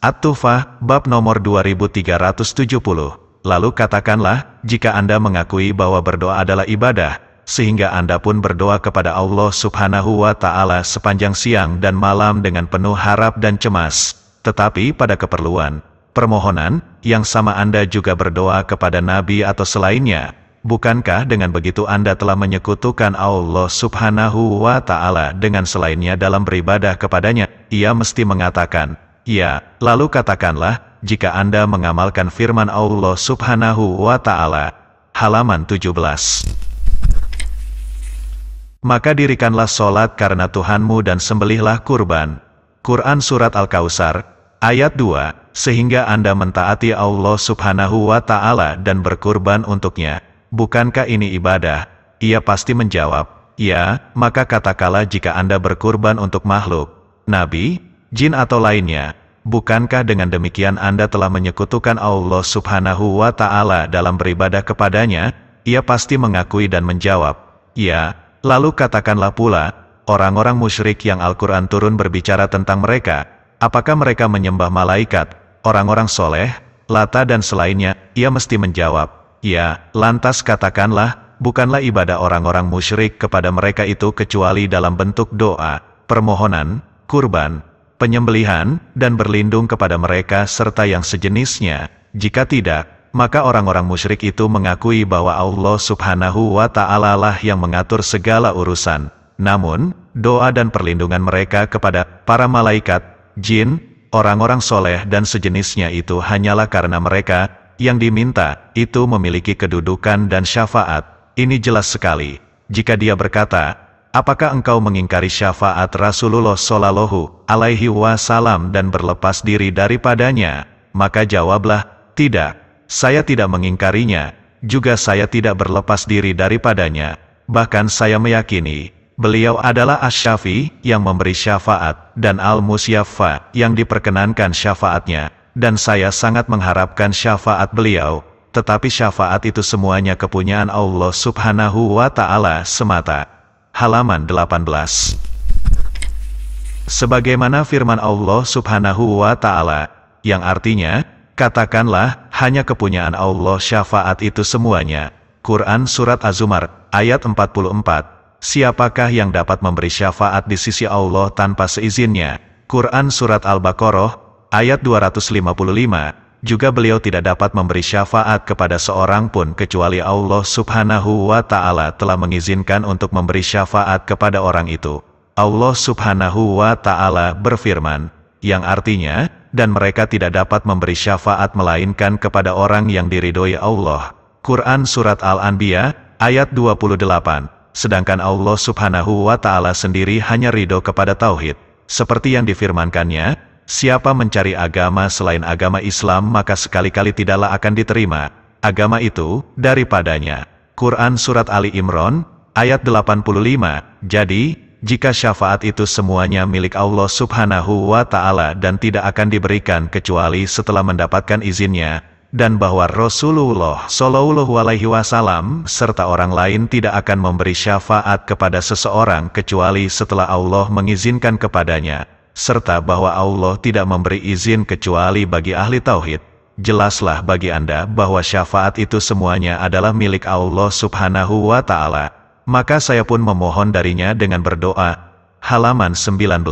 At-Tuhfah, bab nomor 2370. Lalu katakanlah, jika Anda mengakui bahwa berdoa adalah ibadah, sehingga Anda pun berdoa kepada Allah Subhanahu wa Ta'ala sepanjang siang dan malam dengan penuh harap dan cemas. Tetapi pada keperluan, permohonan, yang sama Anda juga berdoa kepada Nabi atau selainnya. Bukankah dengan begitu Anda telah menyekutukan Allah Subhanahu wa Ta'ala dengan selainnya dalam beribadah kepadanya? Ia mesti mengatakan, ya. Lalu katakanlah, jika Anda mengamalkan firman Allah Subhanahu wa Ta'ala. Halaman 17. Maka dirikanlah solat karena Tuhanmu dan sembelihlah kurban. Quran Surat Al-Kautsar, ayat 2, sehingga Anda mentaati Allah Subhanahu wa Ta'ala dan berkurban untuknya. Bukankah ini ibadah? Ia pasti menjawab, ya. Maka katakanlah jika Anda berkurban untuk makhluk, nabi, jin atau lainnya, bukankah dengan demikian Anda telah menyekutukan Allah Subhanahu wa Ta'ala dalam beribadah kepadanya? Ia pasti mengakui dan menjawab, ya. Lalu katakanlah pula, orang-orang musyrik yang Al-Quran turun berbicara tentang mereka, apakah mereka menyembah malaikat, orang-orang soleh, Lata dan selainnya? Ia mesti menjawab, ya. Lantas katakanlah, bukanlah ibadah orang-orang musyrik kepada mereka itu kecuali dalam bentuk doa, permohonan, kurban, penyembelihan, dan berlindung kepada mereka serta yang sejenisnya. Jika tidak, maka orang-orang musyrik itu mengakui bahwa Allah Subhanahu wa Ta'ala lah yang mengatur segala urusan. Namun, doa dan perlindungan mereka kepada para malaikat, jin, orang-orang soleh dan sejenisnya itu hanyalah karena mereka yang diminta itu memiliki kedudukan dan syafaat. Ini jelas sekali. Jika dia berkata, apakah engkau mengingkari syafaat Rasulullah Shallallahu Alaihi Wasallam dan berlepas diri daripadanya? Maka jawablah, tidak, saya tidak mengingkarinya, juga saya tidak berlepas diri daripadanya. Bahkan saya meyakini, beliau adalah Asy-Syafi yang memberi syafaat, dan Al-Musyaffa yang diperkenankan syafaatnya, dan saya sangat mengharapkan syafaat beliau, tetapi syafaat itu semuanya kepunyaan Allah Subhanahu wa Ta'ala semata. Halaman 18. Sebagaimana firman Allah Subhanahu wa Ta'ala, yang artinya, katakanlah, hanya kepunyaan Allah syafaat itu semuanya. Quran Surat Az-Zumar, ayat 44. Siapakah yang dapat memberi syafaat di sisi Allah tanpa seizinnya? Quran Surat Al-Baqarah, ayat 255. Juga beliau tidak dapat memberi syafaat kepada seorang pun kecuali Allah Subhanahu wa Ta'ala telah mengizinkan untuk memberi syafaat kepada orang itu. Allah Subhanahu wa Ta'ala berfirman, yang artinya, dan mereka tidak dapat memberi syafaat melainkan kepada orang yang diridhoi Allah. Quran Surat Al-Anbiya, ayat 28. Sedangkan Allah Subhanahu wa Ta'ala sendiri hanya ridho kepada tauhid. Seperti yang difirmankannya, siapa mencari agama selain agama Islam maka sekali-kali tidaklah akan diterima agama itu daripadanya. Quran Surat Ali Imran, ayat 85. Jadi, jika syafaat itu semuanya milik Allah Subhanahu wa Ta'ala dan tidak akan diberikan kecuali setelah mendapatkan izinnya, dan bahwa Rasulullah Shallallahu Alaihi Wasallam serta orang lain tidak akan memberi syafaat kepada seseorang kecuali setelah Allah mengizinkan kepadanya, serta bahwa Allah tidak memberi izin kecuali bagi ahli tauhid, jelaslah bagi Anda bahwa syafaat itu semuanya adalah milik Allah Subhanahu wa Ta'ala. Maka saya pun memohon darinya dengan berdoa. Halaman 19.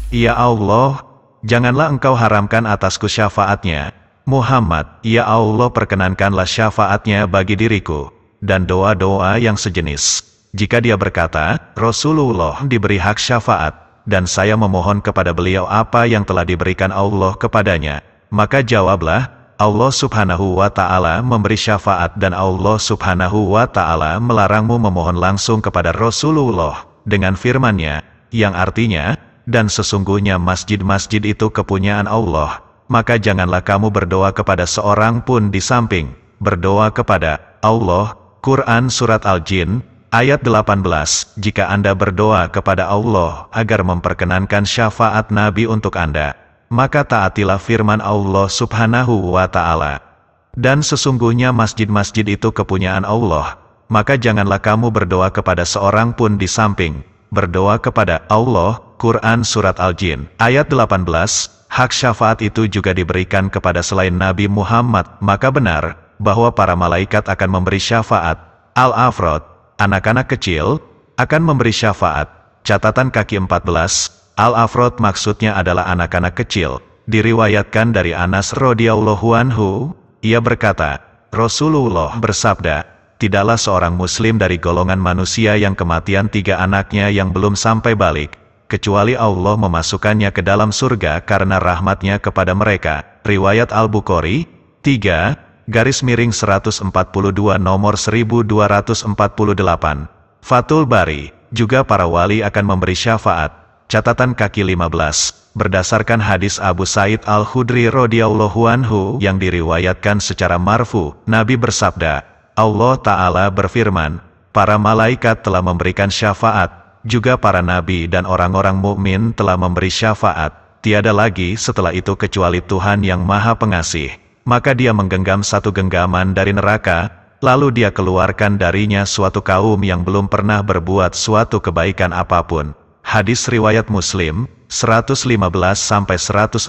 Ya Allah, janganlah engkau haramkan atasku syafaatnya. Muhammad, ya Allah perkenankanlah syafaatnya bagi diriku, dan doa-doa yang sejenis. Jika dia berkata, Rasulullah diberi hak syafaat, dan saya memohon kepada beliau apa yang telah diberikan Allah kepadanya, maka jawablah, Allah Subhanahu wa Ta'ala memberi syafaat dan Allah Subhanahu wa Ta'ala melarangmu memohon langsung kepada Rasulullah dengan firman-Nya, yang artinya, dan sesungguhnya masjid-masjid itu kepunyaan Allah, maka janganlah kamu berdoa kepada seorang pun di samping berdoa kepada Allah. Quran Surat Al-Jin, ayat 18. Jika Anda berdoa kepada Allah agar memperkenankan syafaat Nabi untuk Anda, maka taatilah firman Allah Subhanahu wa Ta'ala. Dan sesungguhnya masjid-masjid itu kepunyaan Allah, maka janganlah kamu berdoa kepada seorang pun di samping berdoa kepada Allah. Quran Surat Al-Jin, ayat 18. Hak syafaat itu juga diberikan kepada selain Nabi Muhammad, maka benar bahwa para malaikat akan memberi syafaat. Al-Afrod, anak-anak kecil, akan memberi syafaat. Catatan kaki 14. Al-Afrod maksudnya adalah anak-anak kecil. Diriwayatkan dari Anas radhiyallahu anhu, ia berkata, Rasulullah bersabda, tidaklah seorang muslim dari golongan manusia yang kematian 3 anaknya yang belum sampai balik, kecuali Allah memasukkannya ke dalam surga karena rahmatnya kepada mereka. Riwayat Al-Bukhari, 3/142 nomor 1248. Fathul Bari, juga para wali akan memberi syafaat. Catatan kaki 15, berdasarkan hadis Abu Sa'id Al-Khudri radhiyallahu anhu yang diriwayatkan secara marfu, Nabi bersabda, Allah Ta'ala berfirman, para malaikat telah memberikan syafaat, juga para nabi dan orang-orang mukmin telah memberi syafaat, tiada lagi setelah itu kecuali Tuhan yang Maha Pengasih. Maka dia menggenggam satu genggaman dari neraka, lalu dia keluarkan darinya suatu kaum yang belum pernah berbuat suatu kebaikan apapun. Hadis riwayat Muslim, 115-116,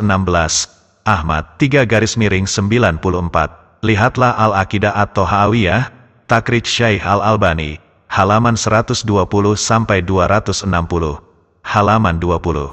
Ahmad, 3/94. Lihatlah Al-Aqidah At-Thahawiyah, Takrij Syekh Al-Albani, halaman 120-260. Halaman 20.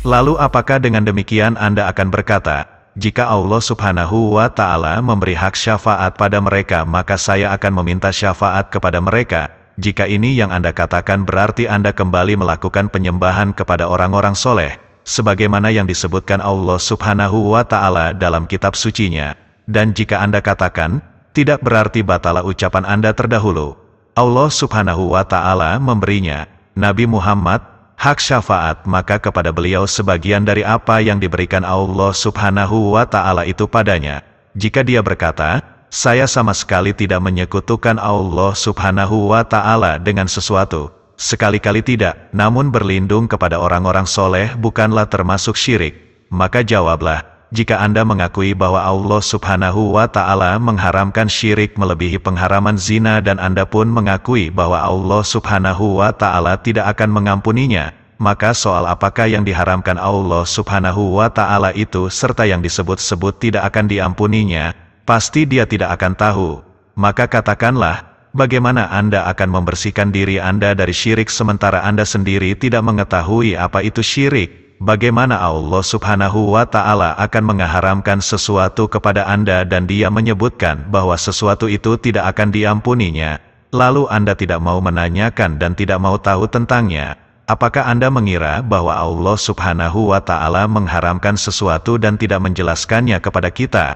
Lalu apakah dengan demikian Anda akan berkata, jika Allah Subhanahu wa Ta'ala memberi hak syafaat pada mereka maka saya akan meminta syafaat kepada mereka? Jika ini yang Anda katakan berarti Anda kembali melakukan penyembahan kepada orang-orang soleh, sebagaimana yang disebutkan Allah Subhanahu wa Ta'ala dalam kitab sucinya. Dan jika Anda katakan, tidak berarti batalah ucapan Anda terdahulu. Allah Subhanahu wa Ta'ala memberinya, Nabi Muhammad, hak syafaat, maka kepada beliau sebagian dari apa yang diberikan Allah Subhanahu wa Ta'ala itu padanya. Jika dia berkata, saya sama sekali tidak menyekutukan Allah Subhanahu wa Ta'ala dengan sesuatu, sekali-kali tidak, namun berlindung kepada orang-orang soleh bukanlah termasuk syirik, maka jawablah, jika Anda mengakui bahwa Allah Subhanahu wa Ta'ala mengharamkan syirik melebihi pengharaman zina dan Anda pun mengakui bahwa Allah Subhanahu wa Ta'ala tidak akan mengampuninya, maka soal apakah yang diharamkan Allah Subhanahu wa Ta'ala itu serta yang disebut-sebut tidak akan diampuninya, pasti dia tidak akan tahu. Maka katakanlah, bagaimana Anda akan membersihkan diri Anda dari syirik sementara Anda sendiri tidak mengetahui apa itu syirik? Bagaimana Allah Subhanahu wa Ta'ala akan mengharamkan sesuatu kepada Anda dan Dia menyebutkan bahwa sesuatu itu tidak akan diampuninya, lalu Anda tidak mau menanyakan dan tidak mau tahu tentangnya? Apakah Anda mengira bahwa Allah Subhanahu wa Ta'ala mengharamkan sesuatu dan tidak menjelaskannya kepada kita?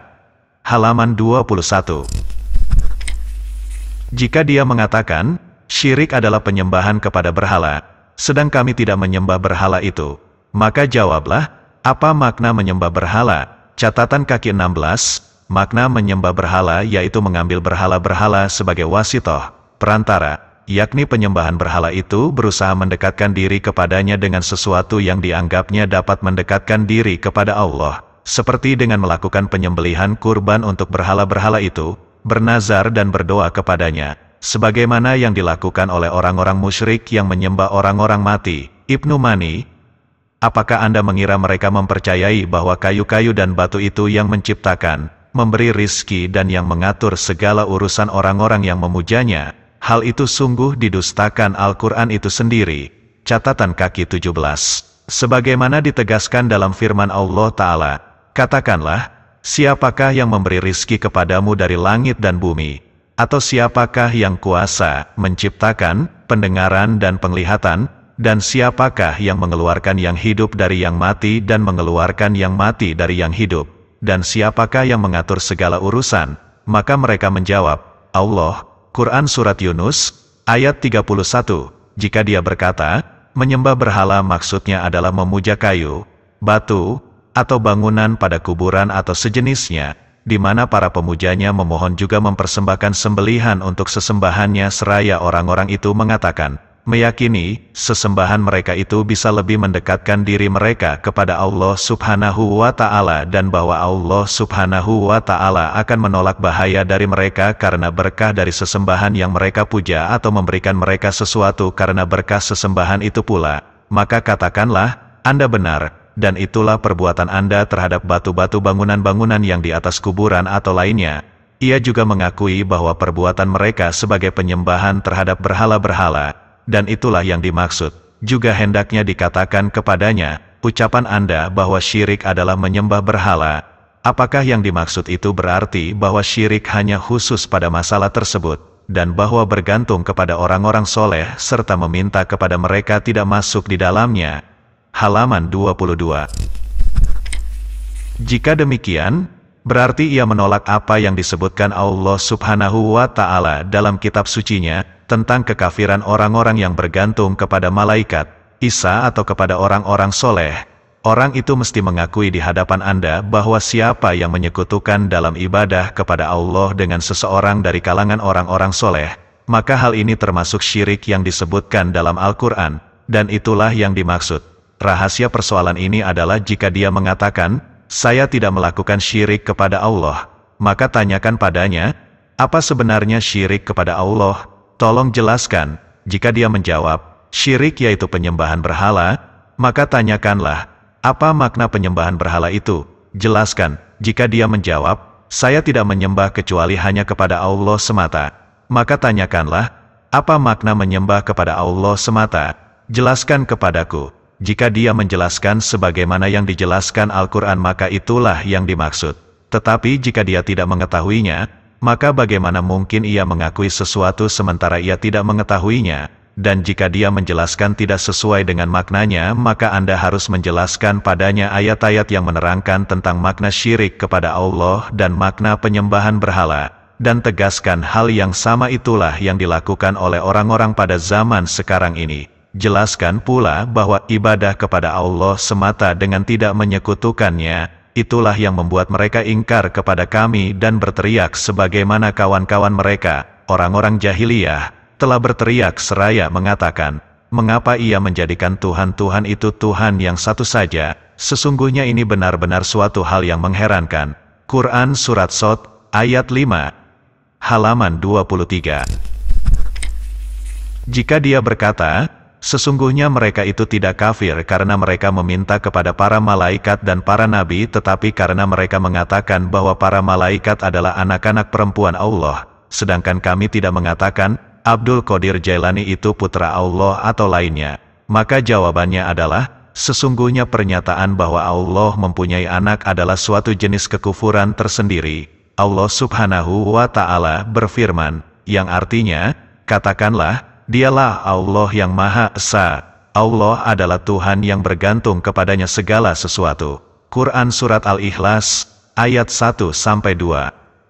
Halaman 21. Jika dia mengatakan, syirik adalah penyembahan kepada berhala, sedang kami tidak menyembah berhala itu, maka jawablah, apa makna menyembah berhala? Catatan kaki 16, makna menyembah berhala yaitu mengambil berhala-berhala sebagai wasitoh, perantara, yakni penyembahan berhala itu berusaha mendekatkan diri kepadanya dengan sesuatu yang dianggapnya dapat mendekatkan diri kepada Allah, seperti dengan melakukan penyembelihan kurban untuk berhala-berhala itu, bernazar dan berdoa kepadanya, sebagaimana yang dilakukan oleh orang-orang musyrik yang menyembah orang-orang mati. Ibnu Mani, apakah Anda mengira mereka mempercayai bahwa kayu-kayu dan batu itu yang menciptakan, memberi rizki dan yang mengatur segala urusan orang-orang yang memujanya? Hal itu sungguh didustakan Al-Quran itu sendiri. Catatan kaki 17. Sebagaimana ditegaskan dalam firman Allah Ta'ala, katakanlah, siapakah yang memberi rizki kepadamu dari langit dan bumi? Atau siapakah yang kuasa menciptakan pendengaran dan penglihatan? Dan siapakah yang mengeluarkan yang hidup dari yang mati dan mengeluarkan yang mati dari yang hidup? Dan siapakah yang mengatur segala urusan? Maka mereka menjawab, Allah. Quran Surat Yunus, ayat 31. Jika dia berkata, menyembah berhala maksudnya adalah memuja kayu, batu, atau bangunan pada kuburan atau sejenisnya, di mana para pemujanya memohon juga mempersembahkan sembelihan untuk sesembahannya seraya orang-orang itu mengatakan, meyakini, sesembahan mereka itu bisa lebih mendekatkan diri mereka kepada Allah Subhanahu wa Ta'ala dan bahwa Allah Subhanahu wa Ta'ala akan menolak bahaya dari mereka karena berkah dari sesembahan yang mereka puja atau memberikan mereka sesuatu karena berkah sesembahan itu pula. Maka katakanlah, Anda benar, dan itulah perbuatan Anda terhadap batu-batu bangunan-bangunan yang di atas kuburan atau lainnya. Ia juga mengakui bahwa perbuatan mereka sebagai penyembahan terhadap berhala-berhala, dan itulah yang dimaksud. Juga hendaknya dikatakan kepadanya, ucapan Anda bahwa syirik adalah menyembah berhala. Apakah yang dimaksud itu berarti bahwa syirik hanya khusus pada masalah tersebut, dan bahwa bergantung kepada orang-orang soleh serta meminta kepada mereka tidak masuk di dalamnya? Halaman 22. Jika demikian, berarti ia menolak apa yang disebutkan Allah Subhanahu wa Ta'ala dalam kitab sucinya, tentang kekafiran orang-orang yang bergantung kepada malaikat, Isa atau kepada orang-orang soleh. Orang itu mesti mengakui di hadapan Anda bahwa siapa yang menyekutukan dalam ibadah kepada Allah dengan seseorang dari kalangan orang-orang soleh, maka hal ini termasuk syirik yang disebutkan dalam Al-Quran, dan itulah yang dimaksud. Rahasia persoalan ini adalah jika dia mengatakan, saya tidak melakukan syirik kepada Allah, maka tanyakan padanya, apa sebenarnya syirik kepada Allah? Tolong jelaskan. Jika dia menjawab, syirik yaitu penyembahan berhala, maka tanyakanlah, apa makna penyembahan berhala itu? Jelaskan. Jika dia menjawab, saya tidak menyembah kecuali hanya kepada Allah semata, maka tanyakanlah, apa makna menyembah kepada Allah semata? Jelaskan kepadaku. Jika dia menjelaskan sebagaimana yang dijelaskan Al-Quran, maka itulah yang dimaksud. Tetapi jika dia tidak mengetahuinya, maka bagaimana mungkin ia mengakui sesuatu sementara ia tidak mengetahuinya? Dan jika dia menjelaskan tidak sesuai dengan maknanya, maka Anda harus menjelaskan padanya ayat-ayat yang menerangkan tentang makna syirik kepada Allah dan makna penyembahan berhala. dan tegaskan hal yang sama itulah yang dilakukan oleh orang-orang pada zaman sekarang ini. Jelaskan pula bahwa ibadah kepada Allah semata dengan tidak menyekutukannya, itulah yang membuat mereka ingkar kepada kami dan berteriak sebagaimana kawan-kawan mereka, orang-orang jahiliyah, telah berteriak seraya mengatakan, mengapa ia menjadikan Tuhan-Tuhan itu Tuhan yang satu saja? Sesungguhnya ini benar-benar suatu hal yang mengherankan. Quran Surat Shad, ayat 5, halaman 23. Jika dia berkata, sesungguhnya mereka itu tidak kafir karena mereka meminta kepada para malaikat dan para nabi, tetapi karena mereka mengatakan bahwa para malaikat adalah anak-anak perempuan Allah, sedangkan kami tidak mengatakan Abdul Qadir Jailani itu putra Allah atau lainnya. Maka jawabannya adalah, sesungguhnya pernyataan bahwa Allah mempunyai anak adalah suatu jenis kekufuran tersendiri. Allah Subhanahu wa Ta'ala berfirman, yang artinya, katakanlah, Dialah Allah yang Maha Esa. Allah adalah Tuhan yang bergantung kepadanya segala sesuatu. Quran Surat Al-Ikhlas, ayat 1-2.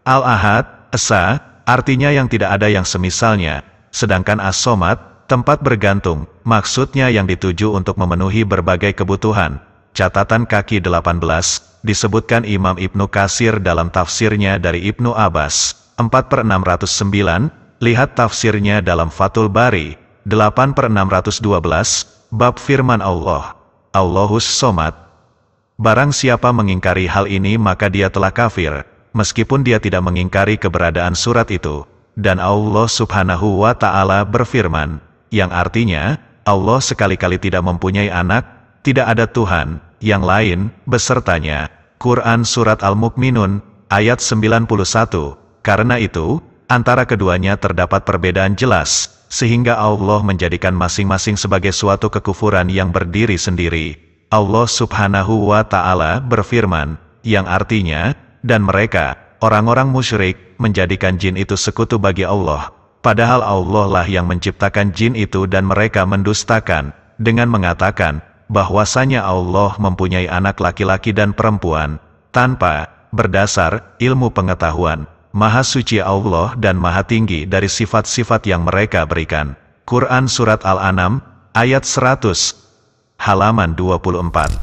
Al-Ahad, Esa, artinya yang tidak ada yang semisalnya, sedangkan As-Somad, tempat bergantung, maksudnya yang dituju untuk memenuhi berbagai kebutuhan. Catatan kaki 18, disebutkan Imam Ibnu Katsir dalam tafsirnya dari Ibnu Abbas, 4/609, lihat tafsirnya dalam Fathul Bari, 8/612, bab firman Allah, Allahus Somad. Barang siapa mengingkari hal ini maka dia telah kafir, meskipun dia tidak mengingkari keberadaan surat itu. Dan Allah Subhanahu wa Ta'ala berfirman, yang artinya, Allah sekali-kali tidak mempunyai anak, tidak ada Tuhan yang lain besertanya. Quran Surat Al-Mu'minun, ayat 91. Karena itu, antara keduanya terdapat perbedaan jelas, sehingga Allah menjadikan masing-masing sebagai suatu kekufuran yang berdiri sendiri. Allah Subhanahu wa Ta'ala berfirman, yang artinya, dan mereka, orang-orang musyrik, menjadikan jin itu sekutu bagi Allah, padahal Allah lah yang menciptakan jin itu dan mereka mendustakan, dengan mengatakan, bahwasanya Allah mempunyai anak laki-laki dan perempuan, tanpa berdasar ilmu pengetahuan. Maha suci Allah dan maha tinggi dari sifat-sifat yang mereka berikan. Quran Surat Al-An'am, ayat 100, halaman 24.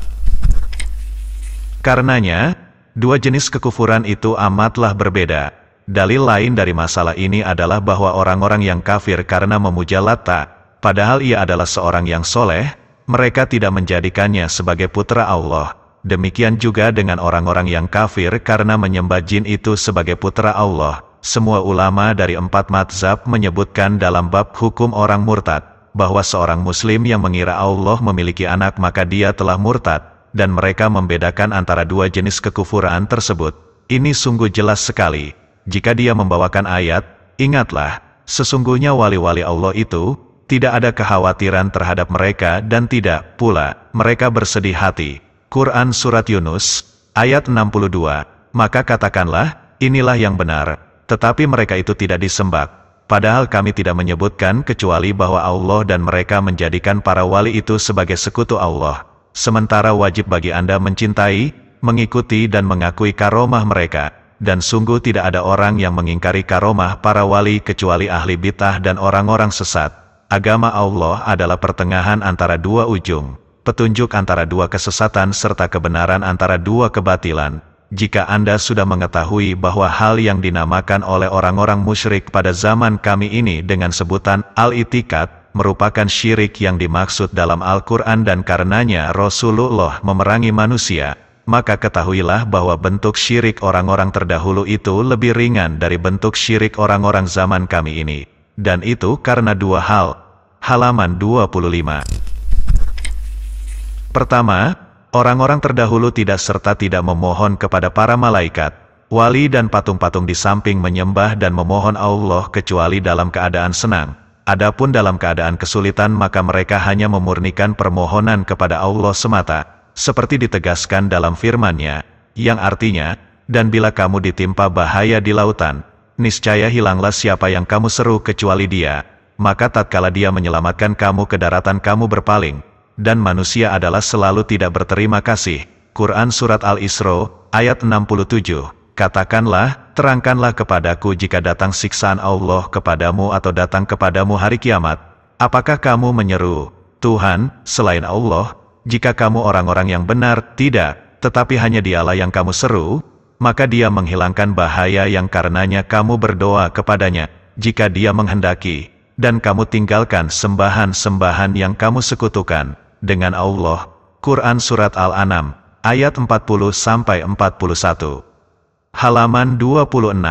Karenanya, dua jenis kekufuran itu amatlah berbeda. Dalil lain dari masalah ini adalah bahwa orang-orang yang kafir karena memuja Latta, padahal ia adalah seorang yang soleh, mereka tidak menjadikannya sebagai putra Allah. Demikian juga dengan orang-orang yang kafir karena menyembah jin itu sebagai putra Allah. Semua ulama dari 4 mazhab menyebutkan dalam bab hukum orang murtad, bahwa seorang muslim yang mengira Allah memiliki anak maka dia telah murtad, dan mereka membedakan antara dua jenis kekufuran tersebut. Ini sungguh jelas sekali. Jika dia membawakan ayat, ingatlah, sesungguhnya wali-wali Allah itu, tidak ada kekhawatiran terhadap mereka dan tidak pula mereka bersedih hati. Quran Surat Yunus, ayat 62, maka katakanlah, inilah yang benar, tetapi mereka itu tidak disembah. Padahal kami tidak menyebutkan kecuali bahwa Allah dan mereka menjadikan para wali itu sebagai sekutu Allah. Sementara wajib bagi Anda mencintai, mengikuti dan mengakui karomah mereka. Dan sungguh tidak ada orang yang mengingkari karomah para wali kecuali ahli bid'ah dan orang-orang sesat. Agama Allah adalah pertengahan antara dua ujung. Petunjuk antara dua kesesatan serta kebenaran antara dua kebatilan. Jika Anda sudah mengetahui bahwa hal yang dinamakan oleh orang-orang musyrik pada zaman kami ini dengan sebutan al-i'tiqad merupakan syirik yang dimaksud dalam Al-Quran dan karenanya Rasulullah memerangi manusia, maka ketahuilah bahwa bentuk syirik orang-orang terdahulu itu lebih ringan dari bentuk syirik orang-orang zaman kami ini. Dan itu karena dua hal. Halaman 25. Pertama, orang-orang terdahulu tidak serta tidak memohon kepada para malaikat, wali dan patung-patung di samping menyembah dan memohon Allah kecuali dalam keadaan senang. Adapun dalam keadaan kesulitan maka mereka hanya memurnikan permohonan kepada Allah semata, seperti ditegaskan dalam firman-Nya, yang artinya, dan bila kamu ditimpa bahaya di lautan, niscaya hilanglah siapa yang kamu seru kecuali Dia, maka tatkala Dia menyelamatkan kamu ke daratan kamu berpaling. Dan manusia adalah selalu tidak berterima kasih. Quran Surat Al-Isra, ayat 67. Katakanlah, terangkanlah kepadaku jika datang siksaan Allah kepadamu atau datang kepadamu hari kiamat. Apakah kamu menyeru Tuhan selain Allah? Jika kamu orang-orang yang benar, tidak, tetapi hanya Dialah yang kamu seru, maka Dia menghilangkan bahaya yang karenanya kamu berdoa kepadanya, jika Dia menghendaki, dan kamu tinggalkan sembahan-sembahan yang kamu sekutukan dengan Allah. Quran Surat Al-An'am, ayat 40-41. Halaman 26.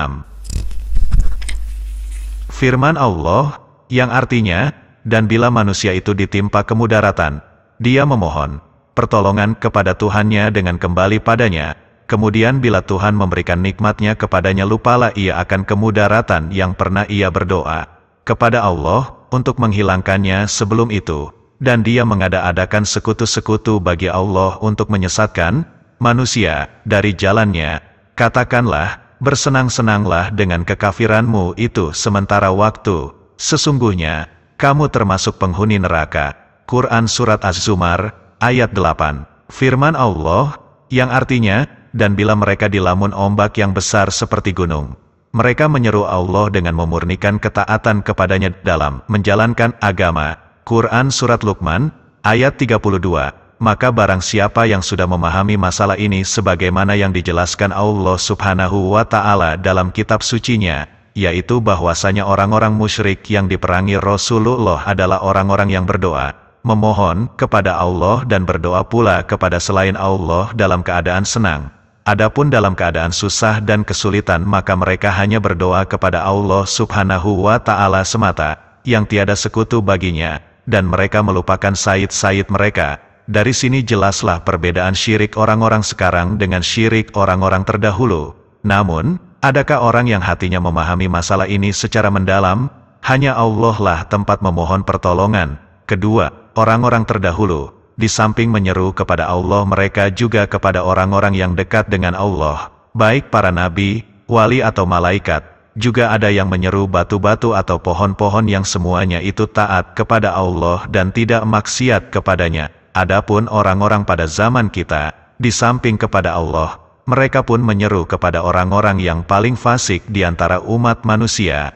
Firman Allah, yang artinya, dan bila manusia itu ditimpa kemudaratan, dia memohon pertolongan kepada Tuhannya dengan kembali padanya, kemudian bila Tuhan memberikan nikmatnya kepadanya, lupalah ia akan kemudaratan yang pernah ia berdoa kepada Allah untuk menghilangkannya sebelum itu, dan dia mengada-adakan sekutu-sekutu bagi Allah untuk menyesatkan manusia dari jalannya. Katakanlah, bersenang-senanglah dengan kekafiranmu itu sementara waktu, sesungguhnya kamu termasuk penghuni neraka. Quran Surat Az-Zumar, ayat 8. Firman Allah, yang artinya, dan bila mereka dilamun ombak yang besar seperti gunung, mereka menyeru Allah dengan memurnikan ketaatan kepadanya dalam menjalankan agama. Quran Surat Luqman, ayat 32. Maka barang siapa yang sudah memahami masalah ini sebagaimana yang dijelaskan Allah Subhanahu wa Ta'ala dalam kitab sucinya, yaitu bahwasanya orang-orang musyrik yang diperangi Rasulullah adalah orang-orang yang berdoa, memohon kepada Allah dan berdoa pula kepada selain Allah dalam keadaan senang. Adapun dalam keadaan susah dan kesulitan, maka mereka hanya berdoa kepada Allah Subhanahu wa Ta'ala semata, yang tiada sekutu baginya, dan mereka melupakan sayyid-sayyid mereka. Dari sini jelaslah perbedaan syirik orang-orang sekarang dengan syirik orang-orang terdahulu. Namun, adakah orang yang hatinya memahami masalah ini secara mendalam? Hanya Allah lah tempat memohon pertolongan. Kedua, orang-orang terdahulu, di samping menyeru kepada Allah, mereka juga kepada orang-orang yang dekat dengan Allah, baik para nabi, wali atau malaikat. Juga ada yang menyeru batu-batu atau pohon-pohon yang semuanya itu taat kepada Allah dan tidak maksiat kepadanya. Adapun orang-orang pada zaman kita, di samping kepada Allah, mereka pun menyeru kepada orang-orang yang paling fasik di antara umat manusia.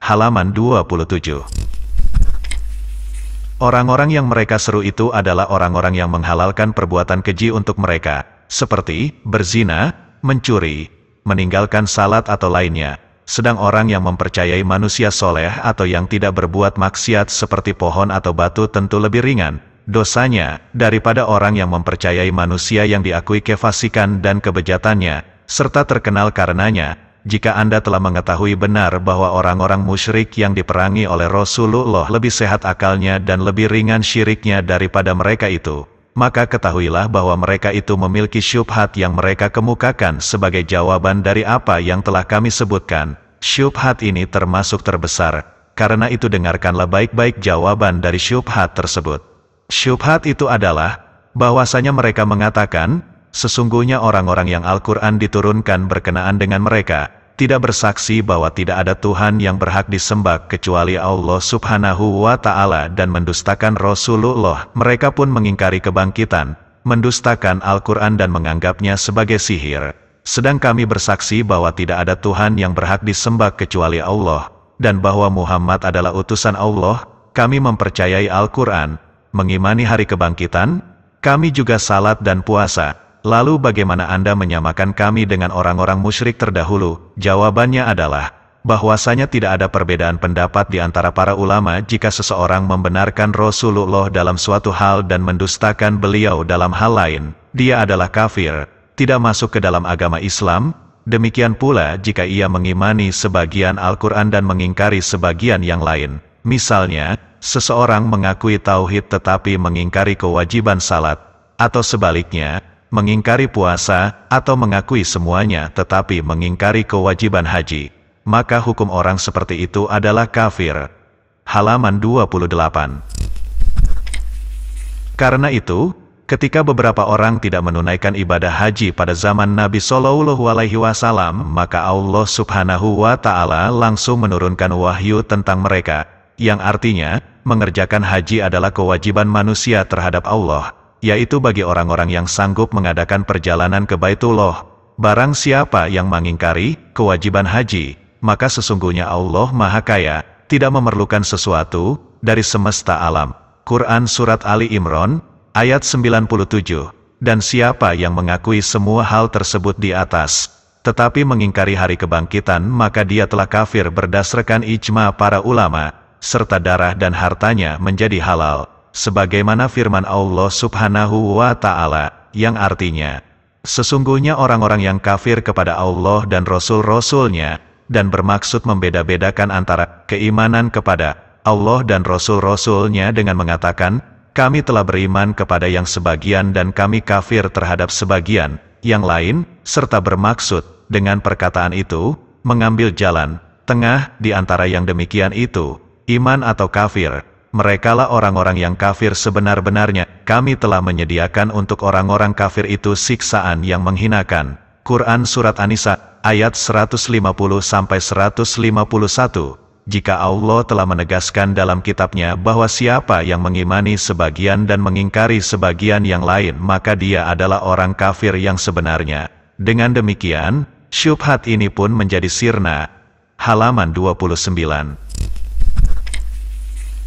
Halaman 27. Orang-orang yang mereka seru itu adalah orang-orang yang menghalalkan perbuatan keji untuk mereka, seperti berzina, mencuri, meninggalkan salat atau lainnya. Sedang orang yang mempercayai manusia soleh atau yang tidak berbuat maksiat seperti pohon atau batu tentu lebih ringan dosanya daripada orang yang mempercayai manusia yang diakui kefasikan dan kebejatannya, serta terkenal karenanya. Jika Anda telah mengetahui benar bahwa orang-orang musyrik yang diperangi oleh Rasulullah lebih sehat akalnya dan lebih ringan syiriknya daripada mereka itu, maka ketahuilah bahwa mereka itu memiliki syubhat yang mereka kemukakan sebagai jawaban dari apa yang telah kami sebutkan. Syubhat ini termasuk terbesar, karena itu dengarkanlah baik-baik jawaban dari syubhat tersebut. Syubhat itu adalah, bahwasanya mereka mengatakan, sesungguhnya orang-orang yang Al-Quran diturunkan berkenaan dengan mereka, tidak bersaksi bahwa tidak ada Tuhan yang berhak disembah kecuali Allah Subhanahu wa Ta'ala dan mendustakan Rasulullah. Mereka pun mengingkari kebangkitan, mendustakan Al-Quran dan menganggapnya sebagai sihir. Sedang kami bersaksi bahwa tidak ada Tuhan yang berhak disembah kecuali Allah, dan bahwa Muhammad adalah utusan Allah. Kami mempercayai Al-Quran, mengimani hari kebangkitan, kami juga salat dan puasa. Lalu bagaimana Anda menyamakan kami dengan orang-orang musyrik terdahulu? Jawabannya adalah, bahwasanya tidak ada perbedaan pendapat di antara para ulama jika seseorang membenarkan Rasulullah dalam suatu hal dan mendustakan beliau dalam hal lain, dia adalah kafir, tidak masuk ke dalam agama Islam. Demikian pula jika ia mengimani sebagian Al-Quran dan mengingkari sebagian yang lain. Misalnya, seseorang mengakui tauhid tetapi mengingkari kewajiban salat, atau sebaliknya, mengingkari puasa, atau mengakui semuanya tetapi mengingkari kewajiban haji, maka hukum orang seperti itu adalah kafir. Halaman 28. Karena itu, ketika beberapa orang tidak menunaikan ibadah haji pada zaman Nabi Shallallahu Alaihi Wasallam, maka Allah Subhanahu wa Ta'ala langsung menurunkan wahyu tentang mereka, yang artinya, mengerjakan haji adalah kewajiban manusia terhadap Allah, yaitu bagi orang-orang yang sanggup mengadakan perjalanan ke Baitullah. barang siapa yang mengingkari kewajiban haji, maka sesungguhnya Allah Maha Kaya, tidak memerlukan sesuatu dari semesta alam. Quran Surat Ali Imran, ayat 97. Dan siapa yang mengakui semua hal tersebut di atas, tetapi mengingkari hari kebangkitan, maka dia telah kafir berdasarkan ijma para ulama, serta darah dan hartanya menjadi halal, sebagaimana firman Allah Subhanahu wa Ta'ala, yang artinya, sesungguhnya orang-orang yang kafir kepada Allah dan Rasul-Rasulnya, dan bermaksud membeda-bedakan antara keimanan kepada Allah dan Rasul-Rasulnya dengan mengatakan, kami telah beriman kepada yang sebagian dan kami kafir terhadap sebagian yang lain, serta bermaksud dengan perkataan itu, mengambil jalan tengah di antara yang demikian itu, iman atau kafir. Merekalah orang-orang yang kafir sebenar-benarnya. Kami telah menyediakan untuk orang-orang kafir itu siksaan yang menghinakan. Quran Surat An-Nisa, ayat 150-151. Jika Allah telah menegaskan dalam kitabnya bahwa siapa yang mengimani sebagian dan mengingkari sebagian yang lain, maka dia adalah orang kafir yang sebenarnya. Dengan demikian, syubhat ini pun menjadi sirna. Halaman 29.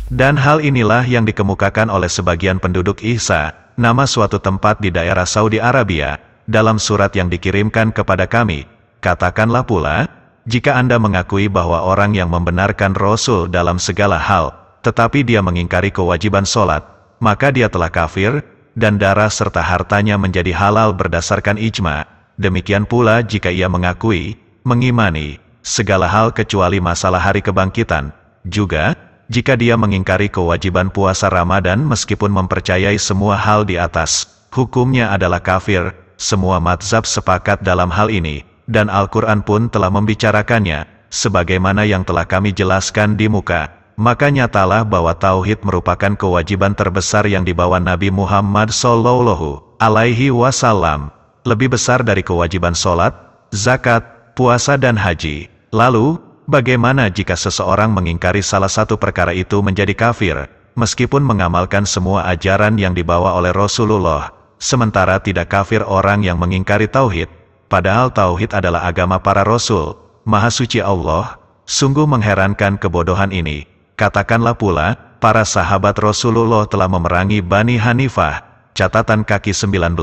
Dan hal inilah yang dikemukakan oleh sebagian penduduk Ihsa, nama suatu tempat di daerah Saudi Arabia, dalam surat yang dikirimkan kepada kami. Katakanlah pula, jika Anda mengakui bahwa orang yang membenarkan Rasul dalam segala hal, tetapi dia mengingkari kewajiban sholat, maka dia telah kafir, dan darah serta hartanya menjadi halal berdasarkan ijma. Demikian pula jika ia mengakui, mengimani, segala hal kecuali masalah hari kebangkitan. Juga, jika dia mengingkari kewajiban puasa Ramadan meskipun mempercayai semua hal di atas, hukumnya adalah kafir. Semua mazhab sepakat dalam hal ini. Dan Al-Quran pun telah membicarakannya, sebagaimana yang telah kami jelaskan di muka. Maka nyatalah bahwa tauhid merupakan kewajiban terbesar yang dibawa Nabi Muhammad Sallallahu Alaihi Wasallam, lebih besar dari kewajiban sholat, zakat, puasa dan haji. Lalu, bagaimana jika seseorang mengingkari salah satu perkara itu menjadi kafir, meskipun mengamalkan semua ajaran yang dibawa oleh Rasulullah, sementara tidak kafir orang yang mengingkari tauhid? Padahal tauhid adalah agama para rasul. Maha suci Allah, sungguh mengherankan kebodohan ini. Katakanlah pula, para sahabat Rasulullah telah memerangi Bani Hanifah. Catatan kaki 19,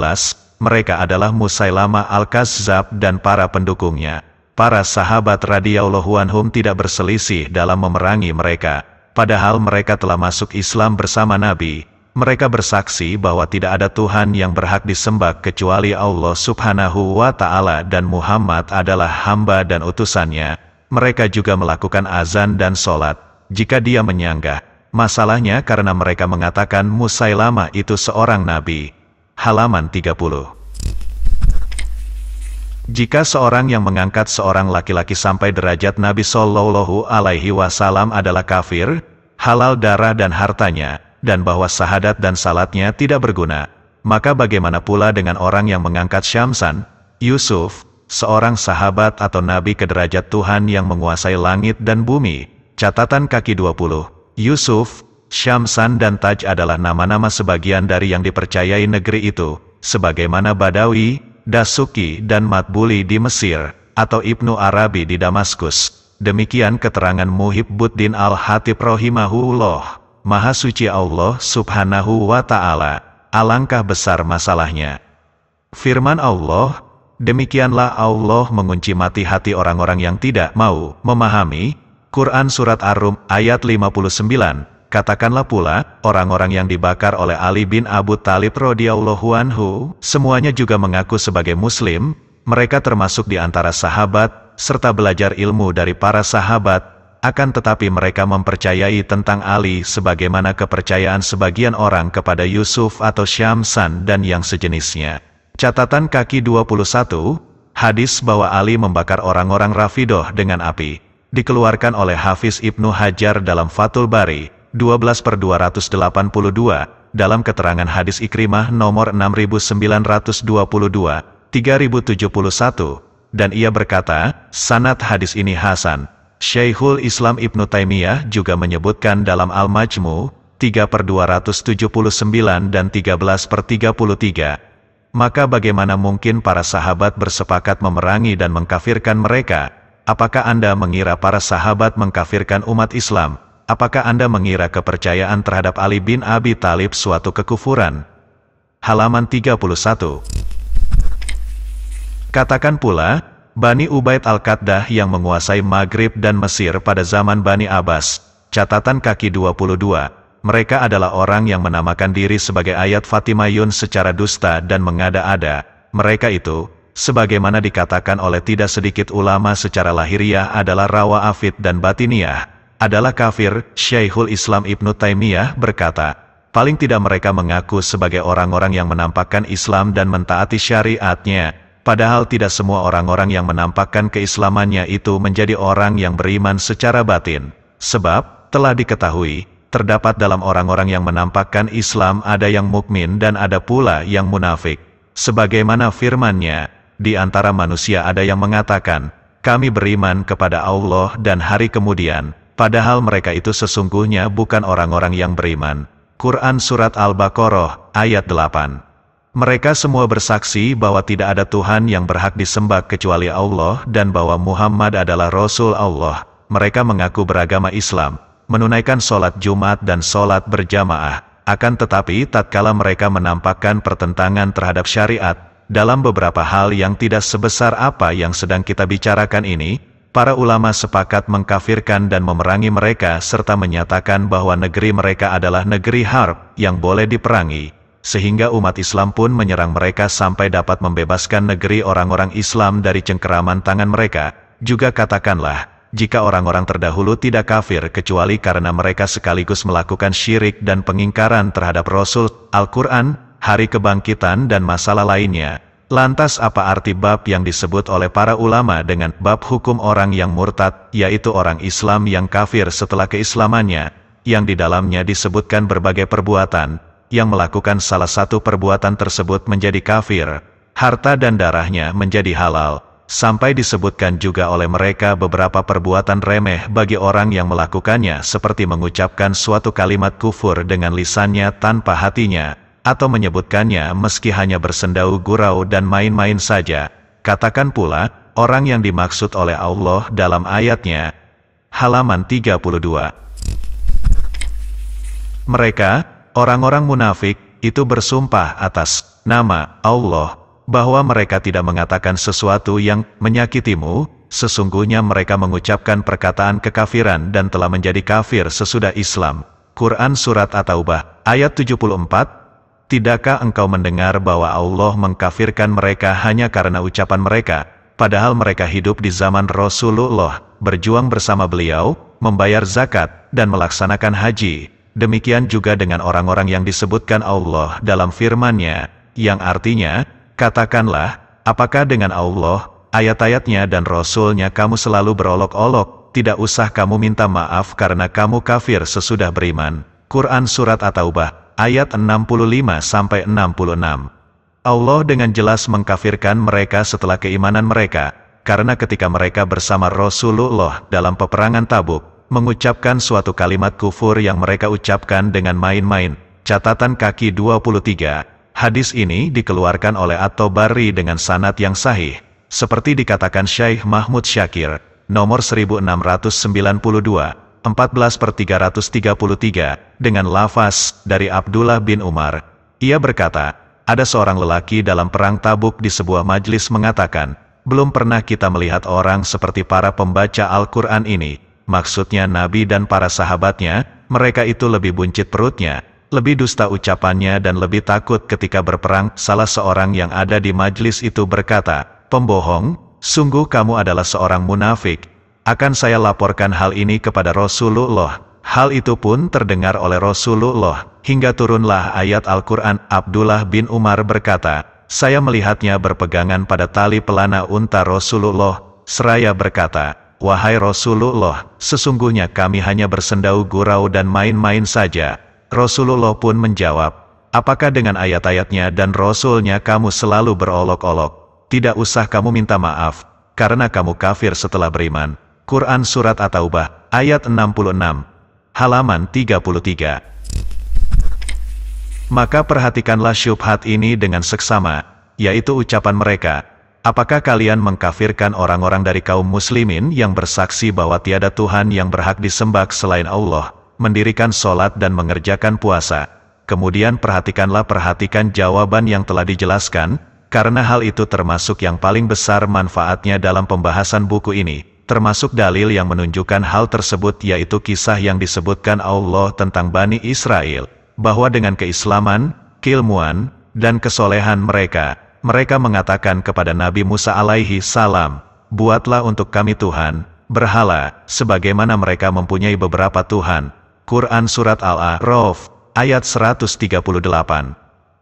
mereka adalah Musailamah Al-Kazzab dan para pendukungnya. Para sahabat radhiyallahu anhum tidak berselisih dalam memerangi mereka. Padahal mereka telah masuk Islam bersama Nabi. Mereka bersaksi bahwa tidak ada Tuhan yang berhak disembah kecuali Allah Subhanahu wa Ta'ala dan Muhammad adalah hamba dan utusannya. Mereka juga melakukan azan dan sholat. Jika dia menyanggah, masalahnya karena mereka mengatakan Musailamah itu seorang nabi. Halaman 30. Jika seorang yang mengangkat seorang laki-laki sampai derajat Nabi Sallallahu Alaihi Wasallam adalah kafir, halal darah dan hartanya, dan bahwa syahadat dan salatnya tidak berguna, maka bagaimana pula dengan orang yang mengangkat Syamsan, Yusuf, seorang sahabat atau nabi ke derajat Tuhan yang menguasai langit dan bumi? Catatan kaki 20. Yusuf, Syamsan dan Taj adalah nama-nama sebagian dari yang dipercayai negeri itu, sebagaimana Badawi, Dasuki dan Matbuli di Mesir, atau Ibnu Arabi di Damaskus. Demikian keterangan Muhibbuddin Al-Hatib rahimahullah. Maha suci Allah Subhanahu wa Ta'ala, alangkah besar masalahnya. Firman Allah, demikianlah Allah mengunci mati hati orang-orang yang tidak mau memahami. Quran Surat Ar-Rum, ayat 59. Katakanlah pula, orang-orang yang dibakar oleh Ali bin Abu Thalib radhiyallahu anhu, semuanya juga mengaku sebagai muslim. Mereka termasuk di antara sahabat, serta belajar ilmu dari para sahabat. Akan tetapi mereka mempercayai tentang Ali sebagaimana kepercayaan sebagian orang kepada Yusuf atau Syamsan dan yang sejenisnya. Catatan kaki 21, hadis bahwa Ali membakar orang-orang Rafidah dengan api, dikeluarkan oleh Hafiz Ibnu Hajar dalam Fathul Bari, 12/282, dalam keterangan hadis Ikrimah nomor 6922, 3071, dan ia berkata, sanad hadis ini hasan. Syekhul Islam Ibnu Taimiyah juga menyebutkan dalam Al-Majmu' 3/279 dan 13/33. Maka bagaimana mungkin para sahabat bersepakat memerangi dan mengkafirkan mereka? Apakah Anda mengira para sahabat mengkafirkan umat Islam? Apakah Anda mengira kepercayaan terhadap Ali bin Abi Thalib suatu kekufuran? Halaman 31. Katakan pula, Bani Ubaid Al-Qaddah yang menguasai Maghrib dan Mesir pada zaman Bani Abbas. Catatan kaki 22. Mereka adalah orang yang menamakan diri sebagai ayat Fatimayun secara dusta dan mengada-ada. Mereka itu, sebagaimana dikatakan oleh tidak sedikit ulama secara lahiriah adalah rawa afid dan batiniah, adalah kafir. Syekhul Islam Ibnu Taimiyah berkata, paling tidak mereka mengaku sebagai orang-orang yang menampakkan Islam dan mentaati syariatnya, padahal tidak semua orang-orang yang menampakkan keislamannya itu menjadi orang yang beriman secara batin. Sebab, telah diketahui, terdapat dalam orang-orang yang menampakkan Islam ada yang mukmin dan ada pula yang munafik. Sebagaimana firman-Nya, di antara manusia ada yang mengatakan, kami beriman kepada Allah dan hari kemudian, padahal mereka itu sesungguhnya bukan orang-orang yang beriman. Quran Surat Al-Baqarah, ayat 8. Mereka semua bersaksi bahwa tidak ada Tuhan yang berhak disembah kecuali Allah dan bahwa Muhammad adalah Rasul Allah. Mereka mengaku beragama Islam, menunaikan sholat Jumat dan sholat berjamaah. Akan tetapi tatkala mereka menampakkan pertentangan terhadap syariat, dalam beberapa hal yang tidak sebesar apa yang sedang kita bicarakan ini, para ulama sepakat mengkafirkan dan memerangi mereka serta menyatakan bahwa negeri mereka adalah negeri harb yang boleh diperangi, sehingga umat Islam pun menyerang mereka sampai dapat membebaskan negeri orang-orang Islam dari cengkeraman tangan mereka. Juga katakanlah, jika orang-orang terdahulu tidak kafir kecuali karena mereka sekaligus melakukan syirik dan pengingkaran terhadap Rasul, Al-Quran, hari kebangkitan dan masalah lainnya, lantas apa arti bab yang disebut oleh para ulama dengan bab hukum orang yang murtad, yaitu orang Islam yang kafir setelah keislamannya, yang di dalamnya disebutkan berbagai perbuatan, yang melakukan salah satu perbuatan tersebut menjadi kafir, harta dan darahnya menjadi halal, sampai disebutkan juga oleh mereka beberapa perbuatan remeh bagi orang yang melakukannya seperti mengucapkan suatu kalimat kufur dengan lisannya tanpa hatinya, atau menyebutkannya meski hanya bersendau gurau dan main-main saja. Katakan pula, orang yang dimaksud oleh Allah dalam ayatnya. Halaman 32. Mereka, orang-orang munafik, itu bersumpah atas nama Allah, bahwa mereka tidak mengatakan sesuatu yang menyakitimu, sesungguhnya mereka mengucapkan perkataan kekafiran dan telah menjadi kafir sesudah Islam. Quran Surat At-Taubah, ayat 74. Tidakkah engkau mendengar bahwa Allah mengkafirkan mereka hanya karena ucapan mereka, padahal mereka hidup di zaman Rasulullah, berjuang bersama beliau, membayar zakat, dan melaksanakan haji. Demikian juga dengan orang-orang yang disebutkan Allah dalam firman-Nya, yang artinya, katakanlah, apakah dengan Allah, ayat-ayatnya dan Rasul-Nya kamu selalu berolok-olok, tidak usah kamu minta maaf karena kamu kafir sesudah beriman. Quran Surat At-Taubah, ayat 65-66. Allah dengan jelas mengkafirkan mereka setelah keimanan mereka, karena ketika mereka bersama Rasulullah dalam peperangan Tabuk, mengucapkan suatu kalimat kufur yang mereka ucapkan dengan main-main. Catatan kaki 23. Hadis ini dikeluarkan oleh At-Tabari dengan sanad yang sahih, seperti dikatakan Syekh Mahmud Syakir, nomor 1692, 14/333, dengan lafaz dari Abdullah bin Umar. Ia berkata, ada seorang lelaki dalam perang Tabuk di sebuah majlis mengatakan, belum pernah kita melihat orang seperti para pembaca Al-Quran ini. Maksudnya Nabi dan para sahabatnya, mereka itu lebih buncit perutnya, lebih dusta ucapannya dan lebih takut ketika berperang. Salah seorang yang ada di majlis itu berkata, pembohong, sungguh kamu adalah seorang munafik. Akan saya laporkan hal ini kepada Rasulullah. Hal itu pun terdengar oleh Rasulullah, hingga turunlah ayat Al-Quran. Abdullah bin Umar berkata, saya melihatnya berpegangan pada tali pelana unta Rasulullah, seraya berkata, wahai Rasulullah, sesungguhnya kami hanya bersendau gurau dan main-main saja. Rasulullah pun menjawab, apakah dengan ayat-ayatnya dan Rasul-Nya kamu selalu berolok-olok? Tidak usah kamu minta maaf, karena kamu kafir setelah beriman. Quran Surat At-Taubah, ayat 66, halaman 33. Maka perhatikanlah syubhat ini dengan seksama. yaitu ucapan mereka, apakah kalian mengkafirkan orang-orang dari kaum muslimin yang bersaksi bahwa tiada Tuhan yang berhak disembah selain Allah, mendirikan sholat dan mengerjakan puasa? Kemudian perhatikan jawaban yang telah dijelaskan, karena hal itu termasuk yang paling besar manfaatnya dalam pembahasan buku ini, termasuk dalil yang menunjukkan hal tersebut yaitu kisah yang disebutkan Allah tentang Bani Israel, bahwa dengan keislaman, keilmuan, dan kesolehan mereka mengatakan kepada Nabi Musa alaihi salam, buatlah untuk kami Tuhan, berhala, sebagaimana mereka mempunyai beberapa Tuhan. Quran Surat Al-A'raf, ayat 138.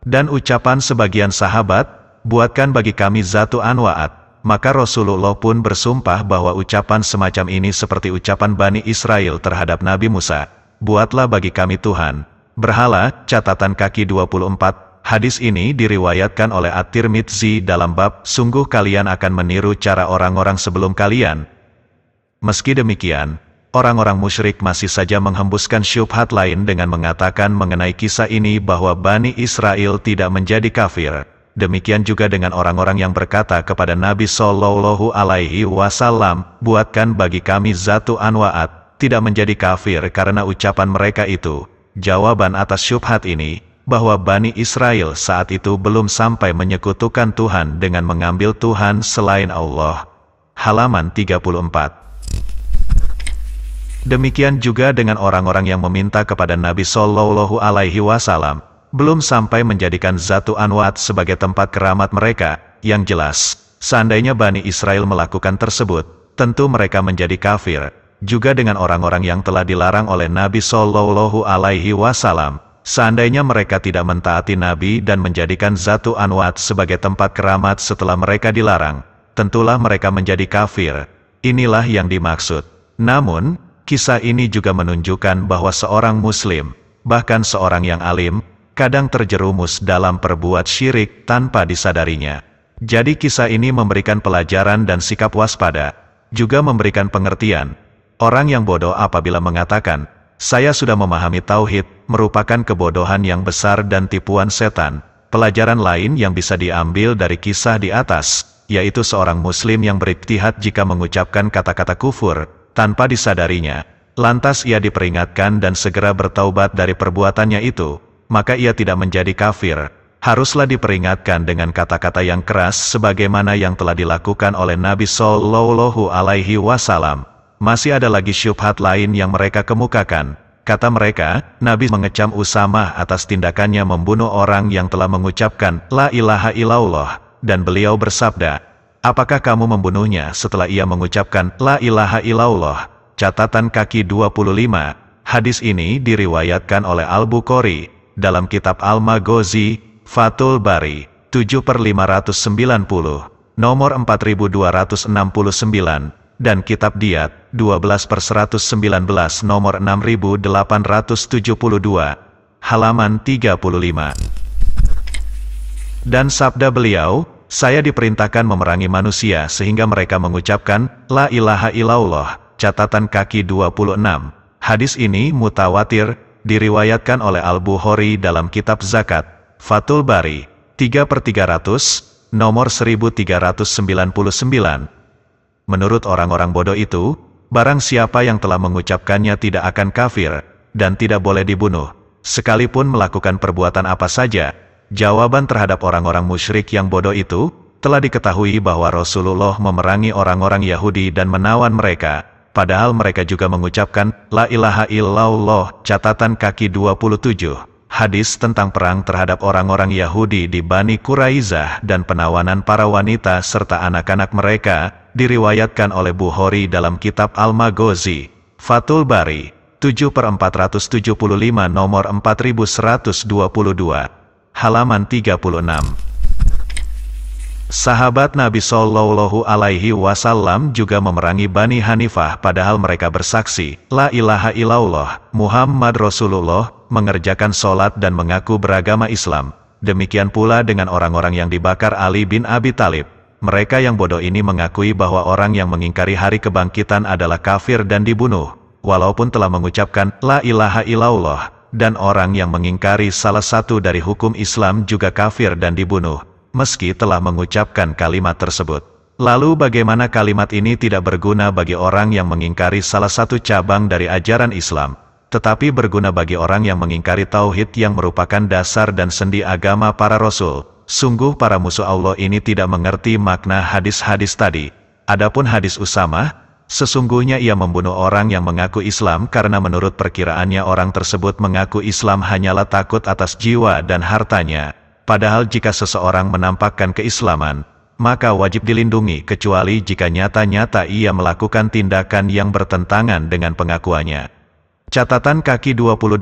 Dan ucapan sebagian sahabat, buatkan bagi kami Zatu Anwa'at, maka Rasulullah pun bersumpah bahwa ucapan semacam ini seperti ucapan Bani Israel terhadap Nabi Musa, buatlah bagi kami Tuhan, berhala. Catatan kaki 24. Hadis ini diriwayatkan oleh At-Tirmidzi dalam bab, sungguh kalian akan meniru cara orang-orang sebelum kalian. Meski demikian, orang-orang musyrik masih saja menghembuskan syubhat lain dengan mengatakan mengenai kisah ini bahwa Bani Israel tidak menjadi kafir. Demikian juga dengan orang-orang yang berkata kepada Nabi Shallallahu Alaihi Wasallam, buatkan bagi kami Zatu Anwa'at, tidak menjadi kafir karena ucapan mereka itu. Jawaban atas syubhat ini, bahwa Bani Israel saat itu belum sampai menyekutukan Tuhan dengan mengambil Tuhan selain Allah. Halaman 34. Demikian juga dengan orang-orang yang meminta kepada Nabi Shallallahu Alaihi Wasallam, belum sampai menjadikan Zatu Anwa'at sebagai tempat keramat mereka. Yang jelas, seandainya Bani Israel melakukan tersebut, tentu mereka menjadi kafir. Juga dengan orang-orang yang telah dilarang oleh Nabi Shallallahu Alaihi Wasallam, seandainya mereka tidak mentaati Nabi dan menjadikan Zatu Anwa'at sebagai tempat keramat setelah mereka dilarang, tentulah mereka menjadi kafir. Inilah yang dimaksud. Namun, kisah ini juga menunjukkan bahwa seorang muslim, bahkan seorang yang alim, kadang terjerumus dalam perbuat syirik tanpa disadarinya. Jadi kisah ini memberikan pelajaran dan sikap waspada, juga memberikan pengertian. Orang yang bodoh apabila mengatakan, saya sudah memahami tauhid, merupakan kebodohan yang besar dan tipuan setan. Pelajaran lain yang bisa diambil dari kisah di atas, yaitu seorang muslim yang berijtihad jika mengucapkan kata-kata kufur, tanpa disadarinya, lantas ia diperingatkan dan segera bertaubat dari perbuatannya itu, maka ia tidak menjadi kafir. Haruslah diperingatkan dengan kata-kata yang keras sebagaimana yang telah dilakukan oleh Nabi Shallallahu Alaihi Wasallam. Masih ada lagi syubhat lain yang mereka kemukakan. Kata mereka, Nabi mengecam Usamah atas tindakannya membunuh orang yang telah mengucapkan La ilaha illallah, dan beliau bersabda, apakah kamu membunuhnya setelah ia mengucapkan La ilaha illallah? Catatan kaki 25. Hadis ini diriwayatkan oleh Al-Bukhari dalam kitab Al-Maghazi, Fathul Bari, 7/590, nomor 4269, dan kitab Diyat, 12/119, nomor 6872, halaman 35. Dan sabda beliau, saya diperintahkan memerangi manusia sehingga mereka mengucapkan La ilaha illallah. Catatan kaki 26. Hadis ini mutawatir, diriwayatkan oleh Al-Bukhari dalam kitab Zakat, Fathul Bari, 3/300, nomor 1399. Menurut orang-orang bodoh itu, barang siapa yang telah mengucapkannya tidak akan kafir, dan tidak boleh dibunuh, sekalipun melakukan perbuatan apa saja. Jawaban terhadap orang-orang musyrik yang bodoh itu, telah diketahui bahwa Rasulullah memerangi orang-orang Yahudi dan menawan mereka, padahal mereka juga mengucapkan La ilaha illallah. Catatan kaki 27. Hadis tentang perang terhadap orang-orang Yahudi di Bani Quraizah dan penawanan para wanita serta anak-anak mereka, diriwayatkan oleh Bukhari dalam kitab Al-Maghazi, Fathul Bari, 7/475, nomor 4122, halaman 36. Sahabat Nabi Shallallahu Alaihi Wasallam juga memerangi Bani Hanifah padahal mereka bersaksi, La ilaha illallah, Muhammad Rasulullah, mengerjakan sholat dan mengaku beragama Islam. Demikian pula dengan orang-orang yang dibakar Ali bin Abi Thalib. Mereka yang bodoh ini mengakui bahwa orang yang mengingkari hari kebangkitan adalah kafir dan dibunuh, walaupun telah mengucapkan La ilaha illallah, dan orang yang mengingkari salah satu dari hukum Islam juga kafir dan dibunuh. meski telah mengucapkan kalimat tersebut. Lalu bagaimana kalimat ini tidak berguna bagi orang yang mengingkari salah satu cabang dari ajaran Islam, tetapi berguna bagi orang yang mengingkari tauhid yang merupakan dasar dan sendi agama para rasul? Sungguh para musuh Allah ini tidak mengerti makna hadis-hadis tadi. Adapun hadis Usamah, sesungguhnya ia membunuh orang yang mengaku Islam karena menurut perkiraannya orang tersebut mengaku Islam hanyalah takut atas jiwa dan hartanya. Padahal jika seseorang menampakkan keislaman, maka wajib dilindungi kecuali jika nyata-nyata ia melakukan tindakan yang bertentangan dengan pengakuannya. Catatan kaki 28,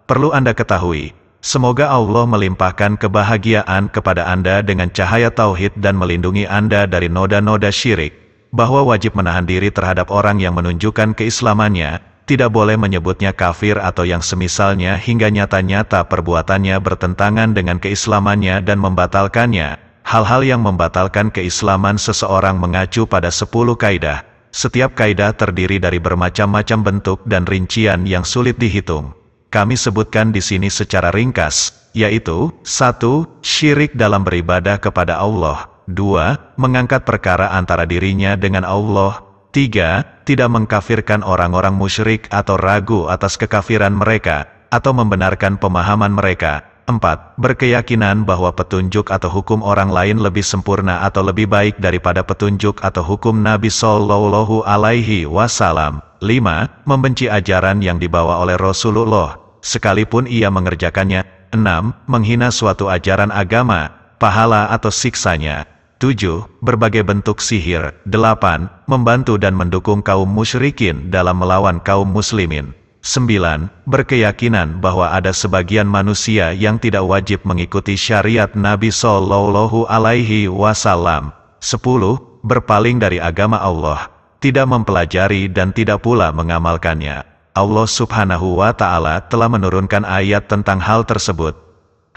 perlu Anda ketahui, semoga Allah melimpahkan kebahagiaan kepada Anda dengan cahaya tauhid dan melindungi Anda dari noda-noda syirik, bahwa wajib menahan diri terhadap orang yang menunjukkan keislamannya, tidak boleh menyebutnya kafir atau yang semisalnya hingga nyata-nyata perbuatannya bertentangan dengan keislamannya dan membatalkannya. Hal-hal yang membatalkan keislaman seseorang mengacu pada 10 kaidah. Setiap kaidah terdiri dari bermacam-macam bentuk dan rincian yang sulit dihitung. Kami sebutkan di sini secara ringkas, yaitu 1. Syirik dalam beribadah kepada Allah. 2. Mengangkat perkara antara dirinya dengan Allah. 3. Tidak mengkafirkan orang-orang musyrik atau ragu atas kekafiran mereka, atau membenarkan pemahaman mereka. 4. Berkeyakinan bahwa petunjuk atau hukum orang lain lebih sempurna atau lebih baik daripada petunjuk atau hukum Nabi Shallallahu Alaihi Wasallam. 5. Membenci ajaran yang dibawa oleh Rasulullah, sekalipun ia mengerjakannya. 6. Menghina suatu ajaran agama, pahala atau siksanya. 7. Berbagai bentuk sihir. 8. Membantu dan mendukung kaum musyrikin dalam melawan kaum muslimin. 9. Berkeyakinan bahwa ada sebagian manusia yang tidak wajib mengikuti syariat Nabi Shallallahu Alaihi Wasallam. 10. Berpaling dari agama Allah, tidak mempelajari dan tidak pula mengamalkannya. Allah Subhanahu wa Ta'ala telah menurunkan ayat tentang hal tersebut.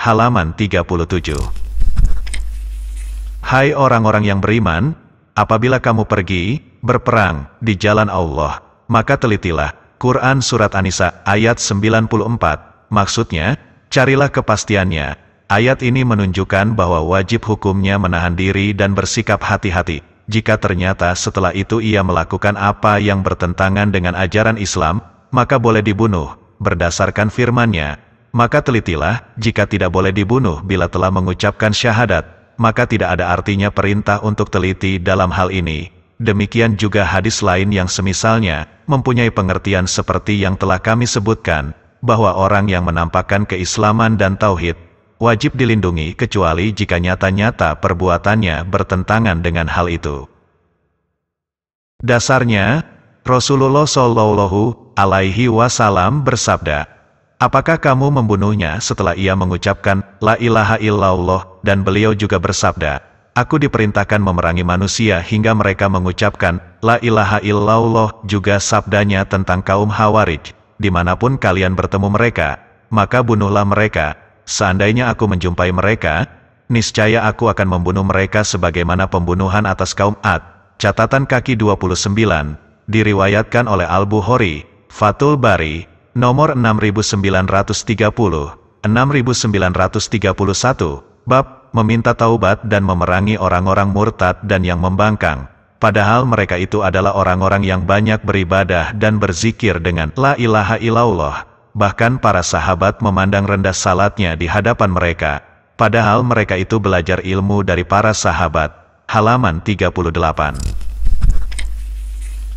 Halaman 37. Hai orang-orang yang beriman, apabila kamu pergi berperang di jalan Allah, maka telitilah. Quran Surat An-Nisa, ayat 94, maksudnya, carilah kepastiannya. Ayat ini menunjukkan bahwa wajib hukumnya menahan diri dan bersikap hati-hati. Jika ternyata setelah itu ia melakukan apa yang bertentangan dengan ajaran Islam, maka boleh dibunuh, berdasarkan firman-Nya. Maka telitilah, jika tidak boleh dibunuh bila telah mengucapkan syahadat, maka tidak ada artinya perintah untuk teliti dalam hal ini. Demikian juga hadis lain yang semisalnya, mempunyai pengertian seperti yang telah kami sebutkan, bahwa orang yang menampakkan keislaman dan tauhid, wajib dilindungi kecuali jika nyata-nyata perbuatannya bertentangan dengan hal itu. Dasarnya, Rasulullah Shallallahu Alaihi Wasallam bersabda, apakah kamu membunuhnya setelah ia mengucapkan La ilaha illallah, dan beliau juga bersabda, aku diperintahkan memerangi manusia hingga mereka mengucapkan La ilaha illallah. Juga sabdanya tentang kaum Khawarij, dimanapun kalian bertemu mereka, maka bunuhlah mereka. Seandainya aku menjumpai mereka, niscaya aku akan membunuh mereka sebagaimana pembunuhan atas kaum Ad. Catatan kaki 29, diriwayatkan oleh Al-Bukhari, Fathul Bari, nomor 6930, 6931, bab meminta taubat dan memerangi orang-orang murtad dan yang membangkang, padahal mereka itu adalah orang-orang yang banyak beribadah dan berzikir dengan La ilaha illallah. Bahkan para sahabat memandang rendah salatnya di hadapan mereka, padahal mereka itu belajar ilmu dari para sahabat. Halaman 38.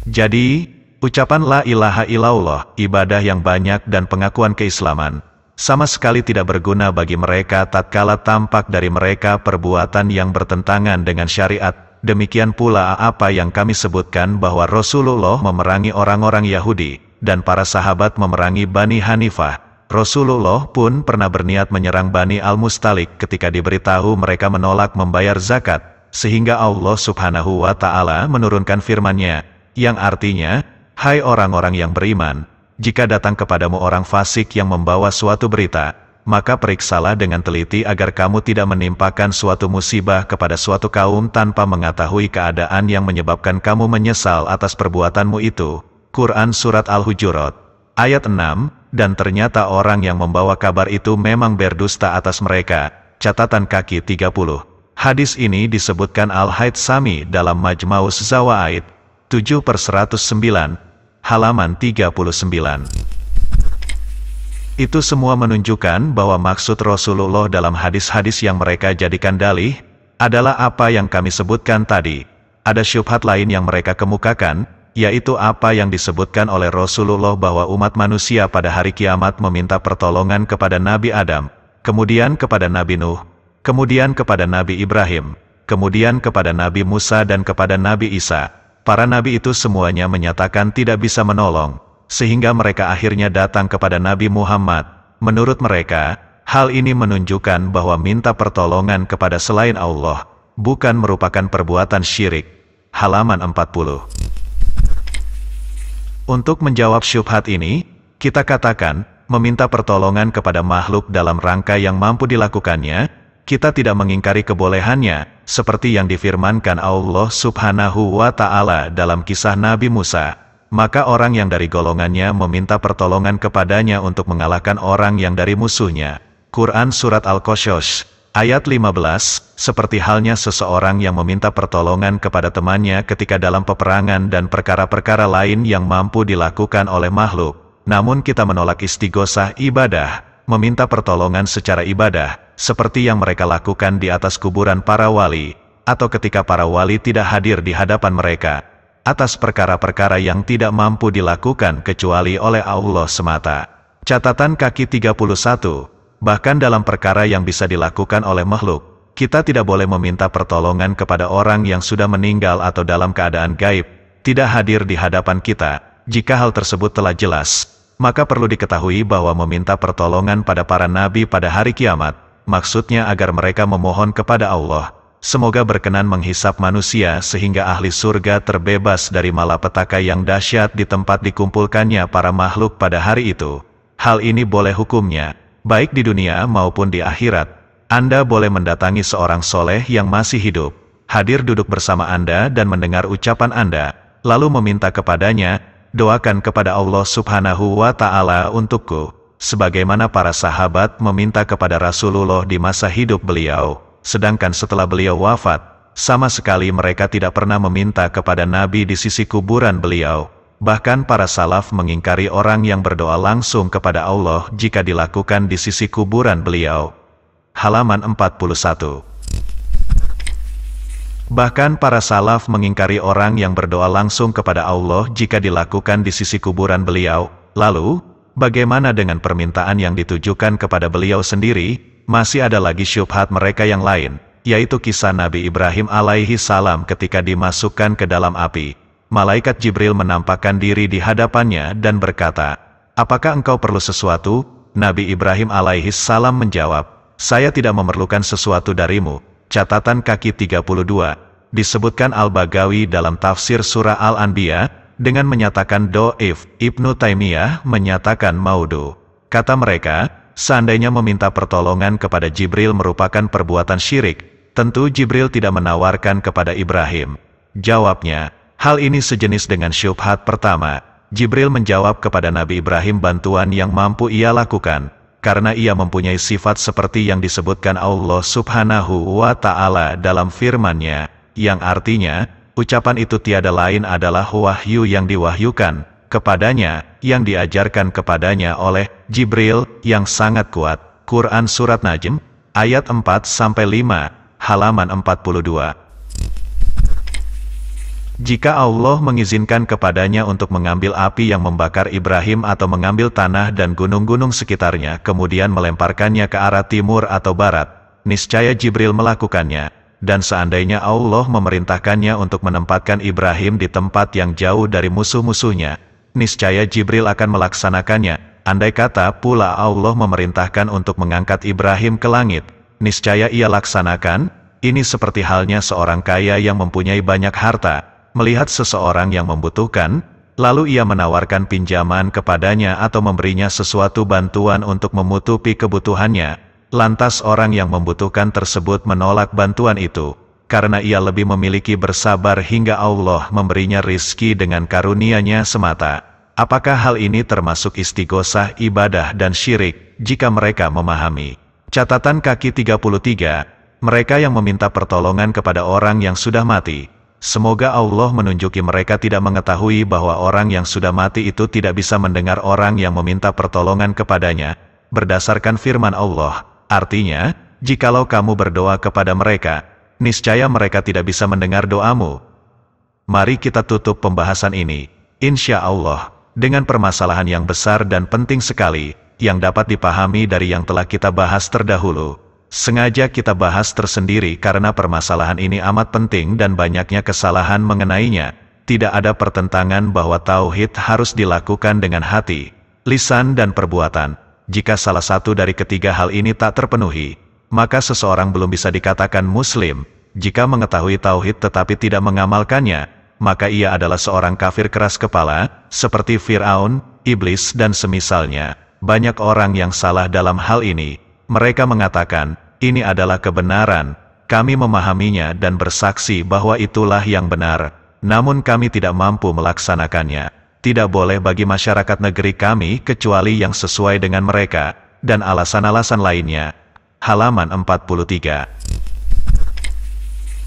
Jadi, ucapan La ilaha illallah, ibadah yang banyak dan pengakuan keislaman, sama sekali tidak berguna bagi mereka tatkala tampak dari mereka perbuatan yang bertentangan dengan syariat. Demikian pula apa yang kami sebutkan bahwa Rasulullah memerangi orang-orang Yahudi, dan para sahabat memerangi Bani Hanifah. Rasulullah pun pernah berniat menyerang Bani Al-Mustalik ketika diberitahu mereka menolak membayar zakat, sehingga Allah Subhanahu wa Ta'ala menurunkan firman-Nya, yang artinya, hai orang-orang yang beriman, jika datang kepadamu orang fasik yang membawa suatu berita, maka periksalah dengan teliti agar kamu tidak menimpakan suatu musibah kepada suatu kaum tanpa mengetahui keadaan yang menyebabkan kamu menyesal atas perbuatanmu itu. Quran Surat Al-Hujurat, ayat 6, dan ternyata orang yang membawa kabar itu memang berdusta atas mereka. Catatan kaki 30, Hadis ini disebutkan Al-Haytsami dalam Majma'uz Zawaid 7/109, halaman 39. Itu semua menunjukkan bahwa maksud Rasulullah dalam hadis-hadis yang mereka jadikan dalih adalah apa yang kami sebutkan tadi. Ada syubhat lain yang mereka kemukakan, yaitu apa yang disebutkan oleh Rasulullah bahwa umat manusia pada hari kiamat meminta pertolongan kepada Nabi Adam, kemudian kepada Nabi Nuh, kemudian kepada Nabi Ibrahim, kemudian kepada Nabi Musa dan kepada Nabi Isa. Para nabi itu semuanya menyatakan tidak bisa menolong, sehingga mereka akhirnya datang kepada Nabi Muhammad. Menurut mereka, hal ini menunjukkan bahwa minta pertolongan kepada selain Allah bukan merupakan perbuatan syirik. Halaman 40. Untuk menjawab syubhat ini, kita katakan, meminta pertolongan kepada makhluk dalam rangka yang mampu dilakukannya, kita tidak mengingkari kebolehannya, seperti yang difirmankan Allah Subhanahu wa Ta'ala dalam kisah Nabi Musa. Maka orang yang dari golongannya meminta pertolongan kepadanya untuk mengalahkan orang yang dari musuhnya. Quran Surat Al-Qasas, ayat 15, seperti halnya seseorang yang meminta pertolongan kepada temannya ketika dalam peperangan dan perkara-perkara lain yang mampu dilakukan oleh makhluk. Namun kita menolak istighosah ibadah, meminta pertolongan secara ibadah, seperti yang mereka lakukan di atas kuburan para wali, atau ketika para wali tidak hadir di hadapan mereka, atas perkara-perkara yang tidak mampu dilakukan kecuali oleh Allah semata. Catatan kaki 31, bahkan dalam perkara yang bisa dilakukan oleh makhluk, kita tidak boleh meminta pertolongan kepada orang yang sudah meninggal atau dalam keadaan gaib, tidak hadir di hadapan kita. Jika hal tersebut telah jelas, maka perlu diketahui bahwa meminta pertolongan pada para nabi pada hari kiamat, maksudnya agar mereka memohon kepada Allah, semoga berkenan menghisap manusia sehingga ahli surga terbebas dari malapetaka yang dahsyat di tempat dikumpulkannya para makhluk pada hari itu. Hal ini boleh hukumnya, baik di dunia maupun di akhirat. Anda boleh mendatangi seorang soleh yang masih hidup, hadir duduk bersama Anda dan mendengar ucapan Anda, lalu meminta kepadanya, doakan kepada Allah Subhanahu wa Ta'ala untukku, sebagaimana para sahabat meminta kepada Rasulullah di masa hidup beliau, sedangkan setelah beliau wafat, sama sekali mereka tidak pernah meminta kepada Nabi di sisi kuburan beliau. Bahkan para salaf mengingkari orang yang berdoa langsung kepada Allah jika dilakukan di sisi kuburan beliau. Halaman 41. Bahkan para salaf mengingkari orang yang berdoa langsung kepada Allah jika dilakukan di sisi kuburan beliau. Lalu, bagaimana dengan permintaan yang ditujukan kepada beliau sendiri? Masih ada lagi syubhat mereka yang lain, yaitu kisah Nabi Ibrahim alaihi salam ketika dimasukkan ke dalam api. Malaikat Jibril menampakkan diri di hadapannya dan berkata, "Apakah engkau perlu sesuatu?" Nabi Ibrahim alaihi salam menjawab, "Saya tidak memerlukan sesuatu darimu." Catatan kaki 32, disebutkan Al-Bagawi dalam tafsir surah Al-Anbiya, dengan menyatakan do'if. Ibnu Taimiyah menyatakan maudhu. Kata mereka, seandainya meminta pertolongan kepada Jibril merupakan perbuatan syirik, tentu Jibril tidak menawarkan kepada Ibrahim. Jawabnya, hal ini sejenis dengan syubhat pertama. Jibril menjawab kepada Nabi Ibrahim bantuan yang mampu ia lakukan, karena ia mempunyai sifat seperti yang disebutkan Allah Subhanahu wa Ta'ala dalam firman-Nya, yang artinya, ucapan itu tiada lain adalah wahyu yang diwahyukan kepadanya, yang diajarkan kepadanya oleh Jibril, yang sangat kuat. Quran Surat Najm, ayat 4-5, halaman 42. Jika Allah mengizinkan kepadanya untuk mengambil api yang membakar Ibrahim atau mengambil tanah dan gunung-gunung sekitarnya kemudian melemparkannya ke arah timur atau barat, niscaya Jibril melakukannya. Dan seandainya Allah memerintahkannya untuk menempatkan Ibrahim di tempat yang jauh dari musuh-musuhnya, niscaya Jibril akan melaksanakannya. Andai kata pula Allah memerintahkan untuk mengangkat Ibrahim ke langit, niscaya ia laksanakan. Ini seperti halnya seorang kaya yang mempunyai banyak harta, melihat seseorang yang membutuhkan, lalu ia menawarkan pinjaman kepadanya atau memberinya sesuatu bantuan untuk menutupi kebutuhannya. Lantas orang yang membutuhkan tersebut menolak bantuan itu, karena ia lebih memiliki bersabar hingga Allah memberinya rizki dengan karunia-Nya semata. Apakah hal ini termasuk istighosah ibadah dan syirik, jika mereka memahami? Catatan kaki 33, mereka yang meminta pertolongan kepada orang yang sudah mati. Semoga Allah menunjuki mereka tidak mengetahui bahwa orang yang sudah mati itu tidak bisa mendengar orang yang meminta pertolongan kepadanya, berdasarkan firman Allah. Artinya, jikalau kamu berdoa kepada mereka, niscaya mereka tidak bisa mendengar doamu. Mari kita tutup pembahasan ini, insya Allah, dengan permasalahan yang besar dan penting sekali, yang dapat dipahami dari yang telah kita bahas terdahulu. Sengaja kita bahas tersendiri karena permasalahan ini amat penting dan banyaknya kesalahan mengenainya. Tidak ada pertentangan bahwa tauhid harus dilakukan dengan hati, lisan dan perbuatan. Jika salah satu dari ketiga hal ini tak terpenuhi, maka seseorang belum bisa dikatakan muslim. Jika mengetahui tauhid tetapi tidak mengamalkannya, maka ia adalah seorang kafir keras kepala, seperti Fir'aun, iblis dan semisalnya. Banyak orang yang salah dalam hal ini. Mereka mengatakan, ini adalah kebenaran, kami memahaminya dan bersaksi bahwa itulah yang benar, namun kami tidak mampu melaksanakannya. Tidak boleh bagi masyarakat negeri kami kecuali yang sesuai dengan mereka, dan alasan-alasan lainnya. Halaman 43.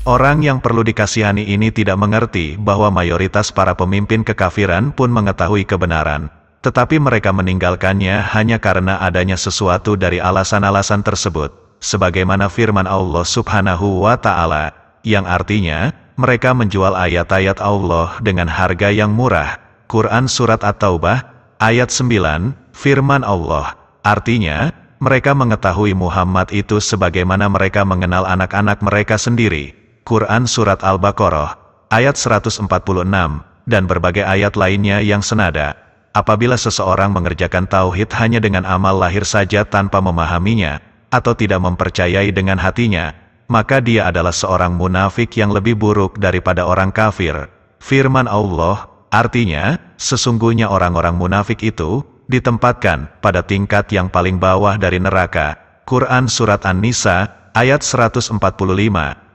Orang yang perlu dikasihani ini tidak mengerti bahwa mayoritas para pemimpin kekafiran pun mengetahui kebenaran, tetapi mereka meninggalkannya hanya karena adanya sesuatu dari alasan-alasan tersebut, sebagaimana firman Allah Subhanahu wa Ta'ala, yang artinya, mereka menjual ayat-ayat Allah dengan harga yang murah. Quran Surat At-Taubah, ayat 9, firman Allah, artinya, mereka mengetahui Muhammad itu sebagaimana mereka mengenal anak-anak mereka sendiri. Quran Surat Al-Baqarah, ayat 146, dan berbagai ayat lainnya yang senada. Apabila seseorang mengerjakan tauhid hanya dengan amal lahir saja tanpa memahaminya, atau tidak mempercayai dengan hatinya, maka dia adalah seorang munafik yang lebih buruk daripada orang kafir. Firman Allah, artinya, sesungguhnya orang-orang munafik itu ditempatkan pada tingkat yang paling bawah dari neraka. Quran Surat An-Nisa, ayat 145.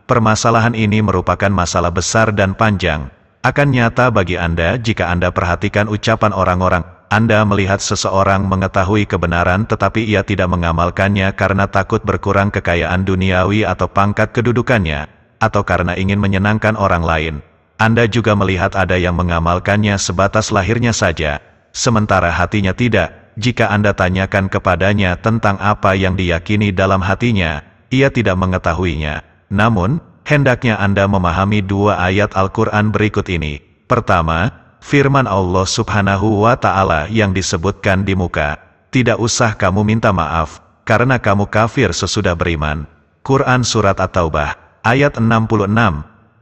Permasalahan ini merupakan masalah besar dan panjang. Akan nyata bagi Anda jika Anda perhatikan ucapan orang-orang. Anda melihat seseorang mengetahui kebenaran tetapi ia tidak mengamalkannya karena takut berkurang kekayaan duniawi atau pangkat kedudukannya, atau karena ingin menyenangkan orang lain. Anda juga melihat ada yang mengamalkannya sebatas lahirnya saja, sementara hatinya tidak. Jika Anda tanyakan kepadanya tentang apa yang diyakini dalam hatinya, ia tidak mengetahuinya. Namun, hendaknya Anda memahami dua ayat Al-Quran berikut ini. Pertama, firman Allah Subhanahu wa Ta'ala yang disebutkan di muka. Tidak usah kamu minta maaf, karena kamu kafir sesudah beriman. Quran Surat At-Taubah, ayat 66,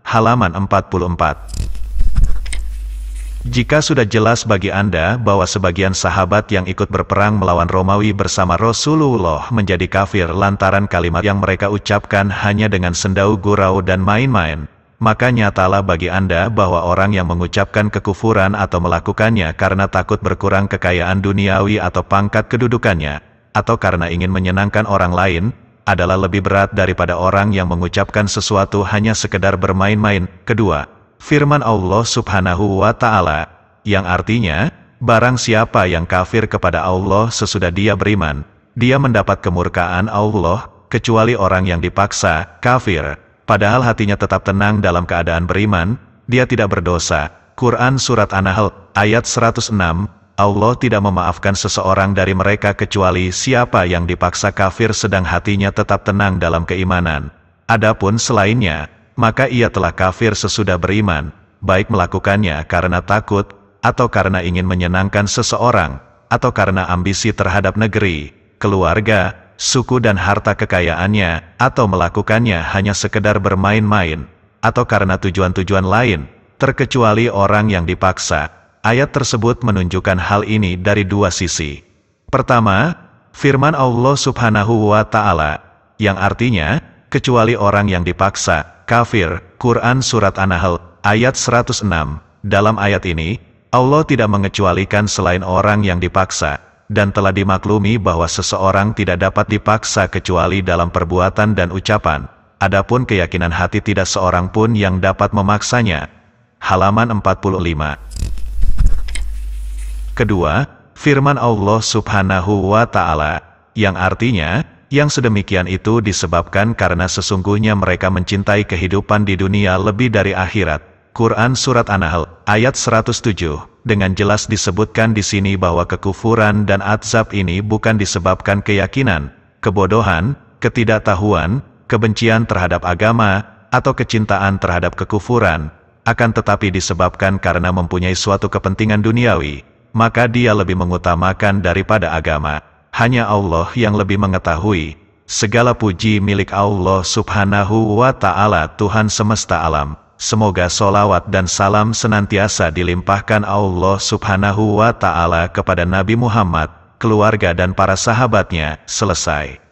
halaman 44. Jika sudah jelas bagi Anda bahwa sebagian sahabat yang ikut berperang melawan Romawi bersama Rasulullah menjadi kafir lantaran kalimat yang mereka ucapkan hanya dengan sendau gurau dan main-main, maka nyatalah bagi Anda bahwa orang yang mengucapkan kekufuran atau melakukannya karena takut berkurang kekayaan duniawi atau pangkat kedudukannya, atau karena ingin menyenangkan orang lain, adalah lebih berat daripada orang yang mengucapkan sesuatu hanya sekedar bermain-main. Kedua, firman Allah Subhanahu wa Ta'ala, yang artinya, barang siapa yang kafir kepada Allah sesudah dia beriman, dia mendapat kemurkaan Allah, kecuali orang yang dipaksa, kafir, padahal hatinya tetap tenang dalam keadaan beriman, dia tidak berdosa. Quran Surat An-Nahl, ayat 106, Allah tidak memaafkan seseorang dari mereka kecuali siapa yang dipaksa kafir sedang hatinya tetap tenang dalam keimanan. Adapun selainnya, maka ia telah kafir sesudah beriman, baik melakukannya karena takut, atau karena ingin menyenangkan seseorang, atau karena ambisi terhadap negeri, keluarga, suku dan harta kekayaannya, atau melakukannya hanya sekedar bermain-main, atau karena tujuan-tujuan lain, terkecuali orang yang dipaksa. Ayat tersebut menunjukkan hal ini dari dua sisi. Pertama, firman Allah Subhanahu wa Ta'ala, yang artinya, kecuali orang yang dipaksa, kafir. Quran Surat An-Nahl, ayat 106. Dalam ayat ini, Allah tidak mengecualikan selain orang yang dipaksa, dan telah dimaklumi bahwa seseorang tidak dapat dipaksa kecuali dalam perbuatan dan ucapan. Adapun keyakinan hati tidak seorang pun yang dapat memaksanya. Halaman 45. Kedua, firman Allah Subhanahu wa Ta'ala, yang artinya, Yang sedemikian itu disebabkan karena sesungguhnya mereka mencintai kehidupan di dunia lebih dari akhirat. Quran Surat An-Nahl, ayat 107, dengan jelas disebutkan di sini bahwa kekufuran dan azab ini bukan disebabkan keyakinan, kebodohan, ketidaktahuan, kebencian terhadap agama, atau kecintaan terhadap kekufuran, akan tetapi disebabkan karena mempunyai suatu kepentingan duniawi, maka dia lebih mengutamakan daripada agama. Hanya Allah yang lebih mengetahui. Segala puji milik Allah Subhanahu wa Ta'ala, Tuhan semesta alam. Semoga solawat dan salam senantiasa dilimpahkan Allah Subhanahu wa Ta'ala kepada Nabi Muhammad, keluarga dan para sahabatnya. Selesai.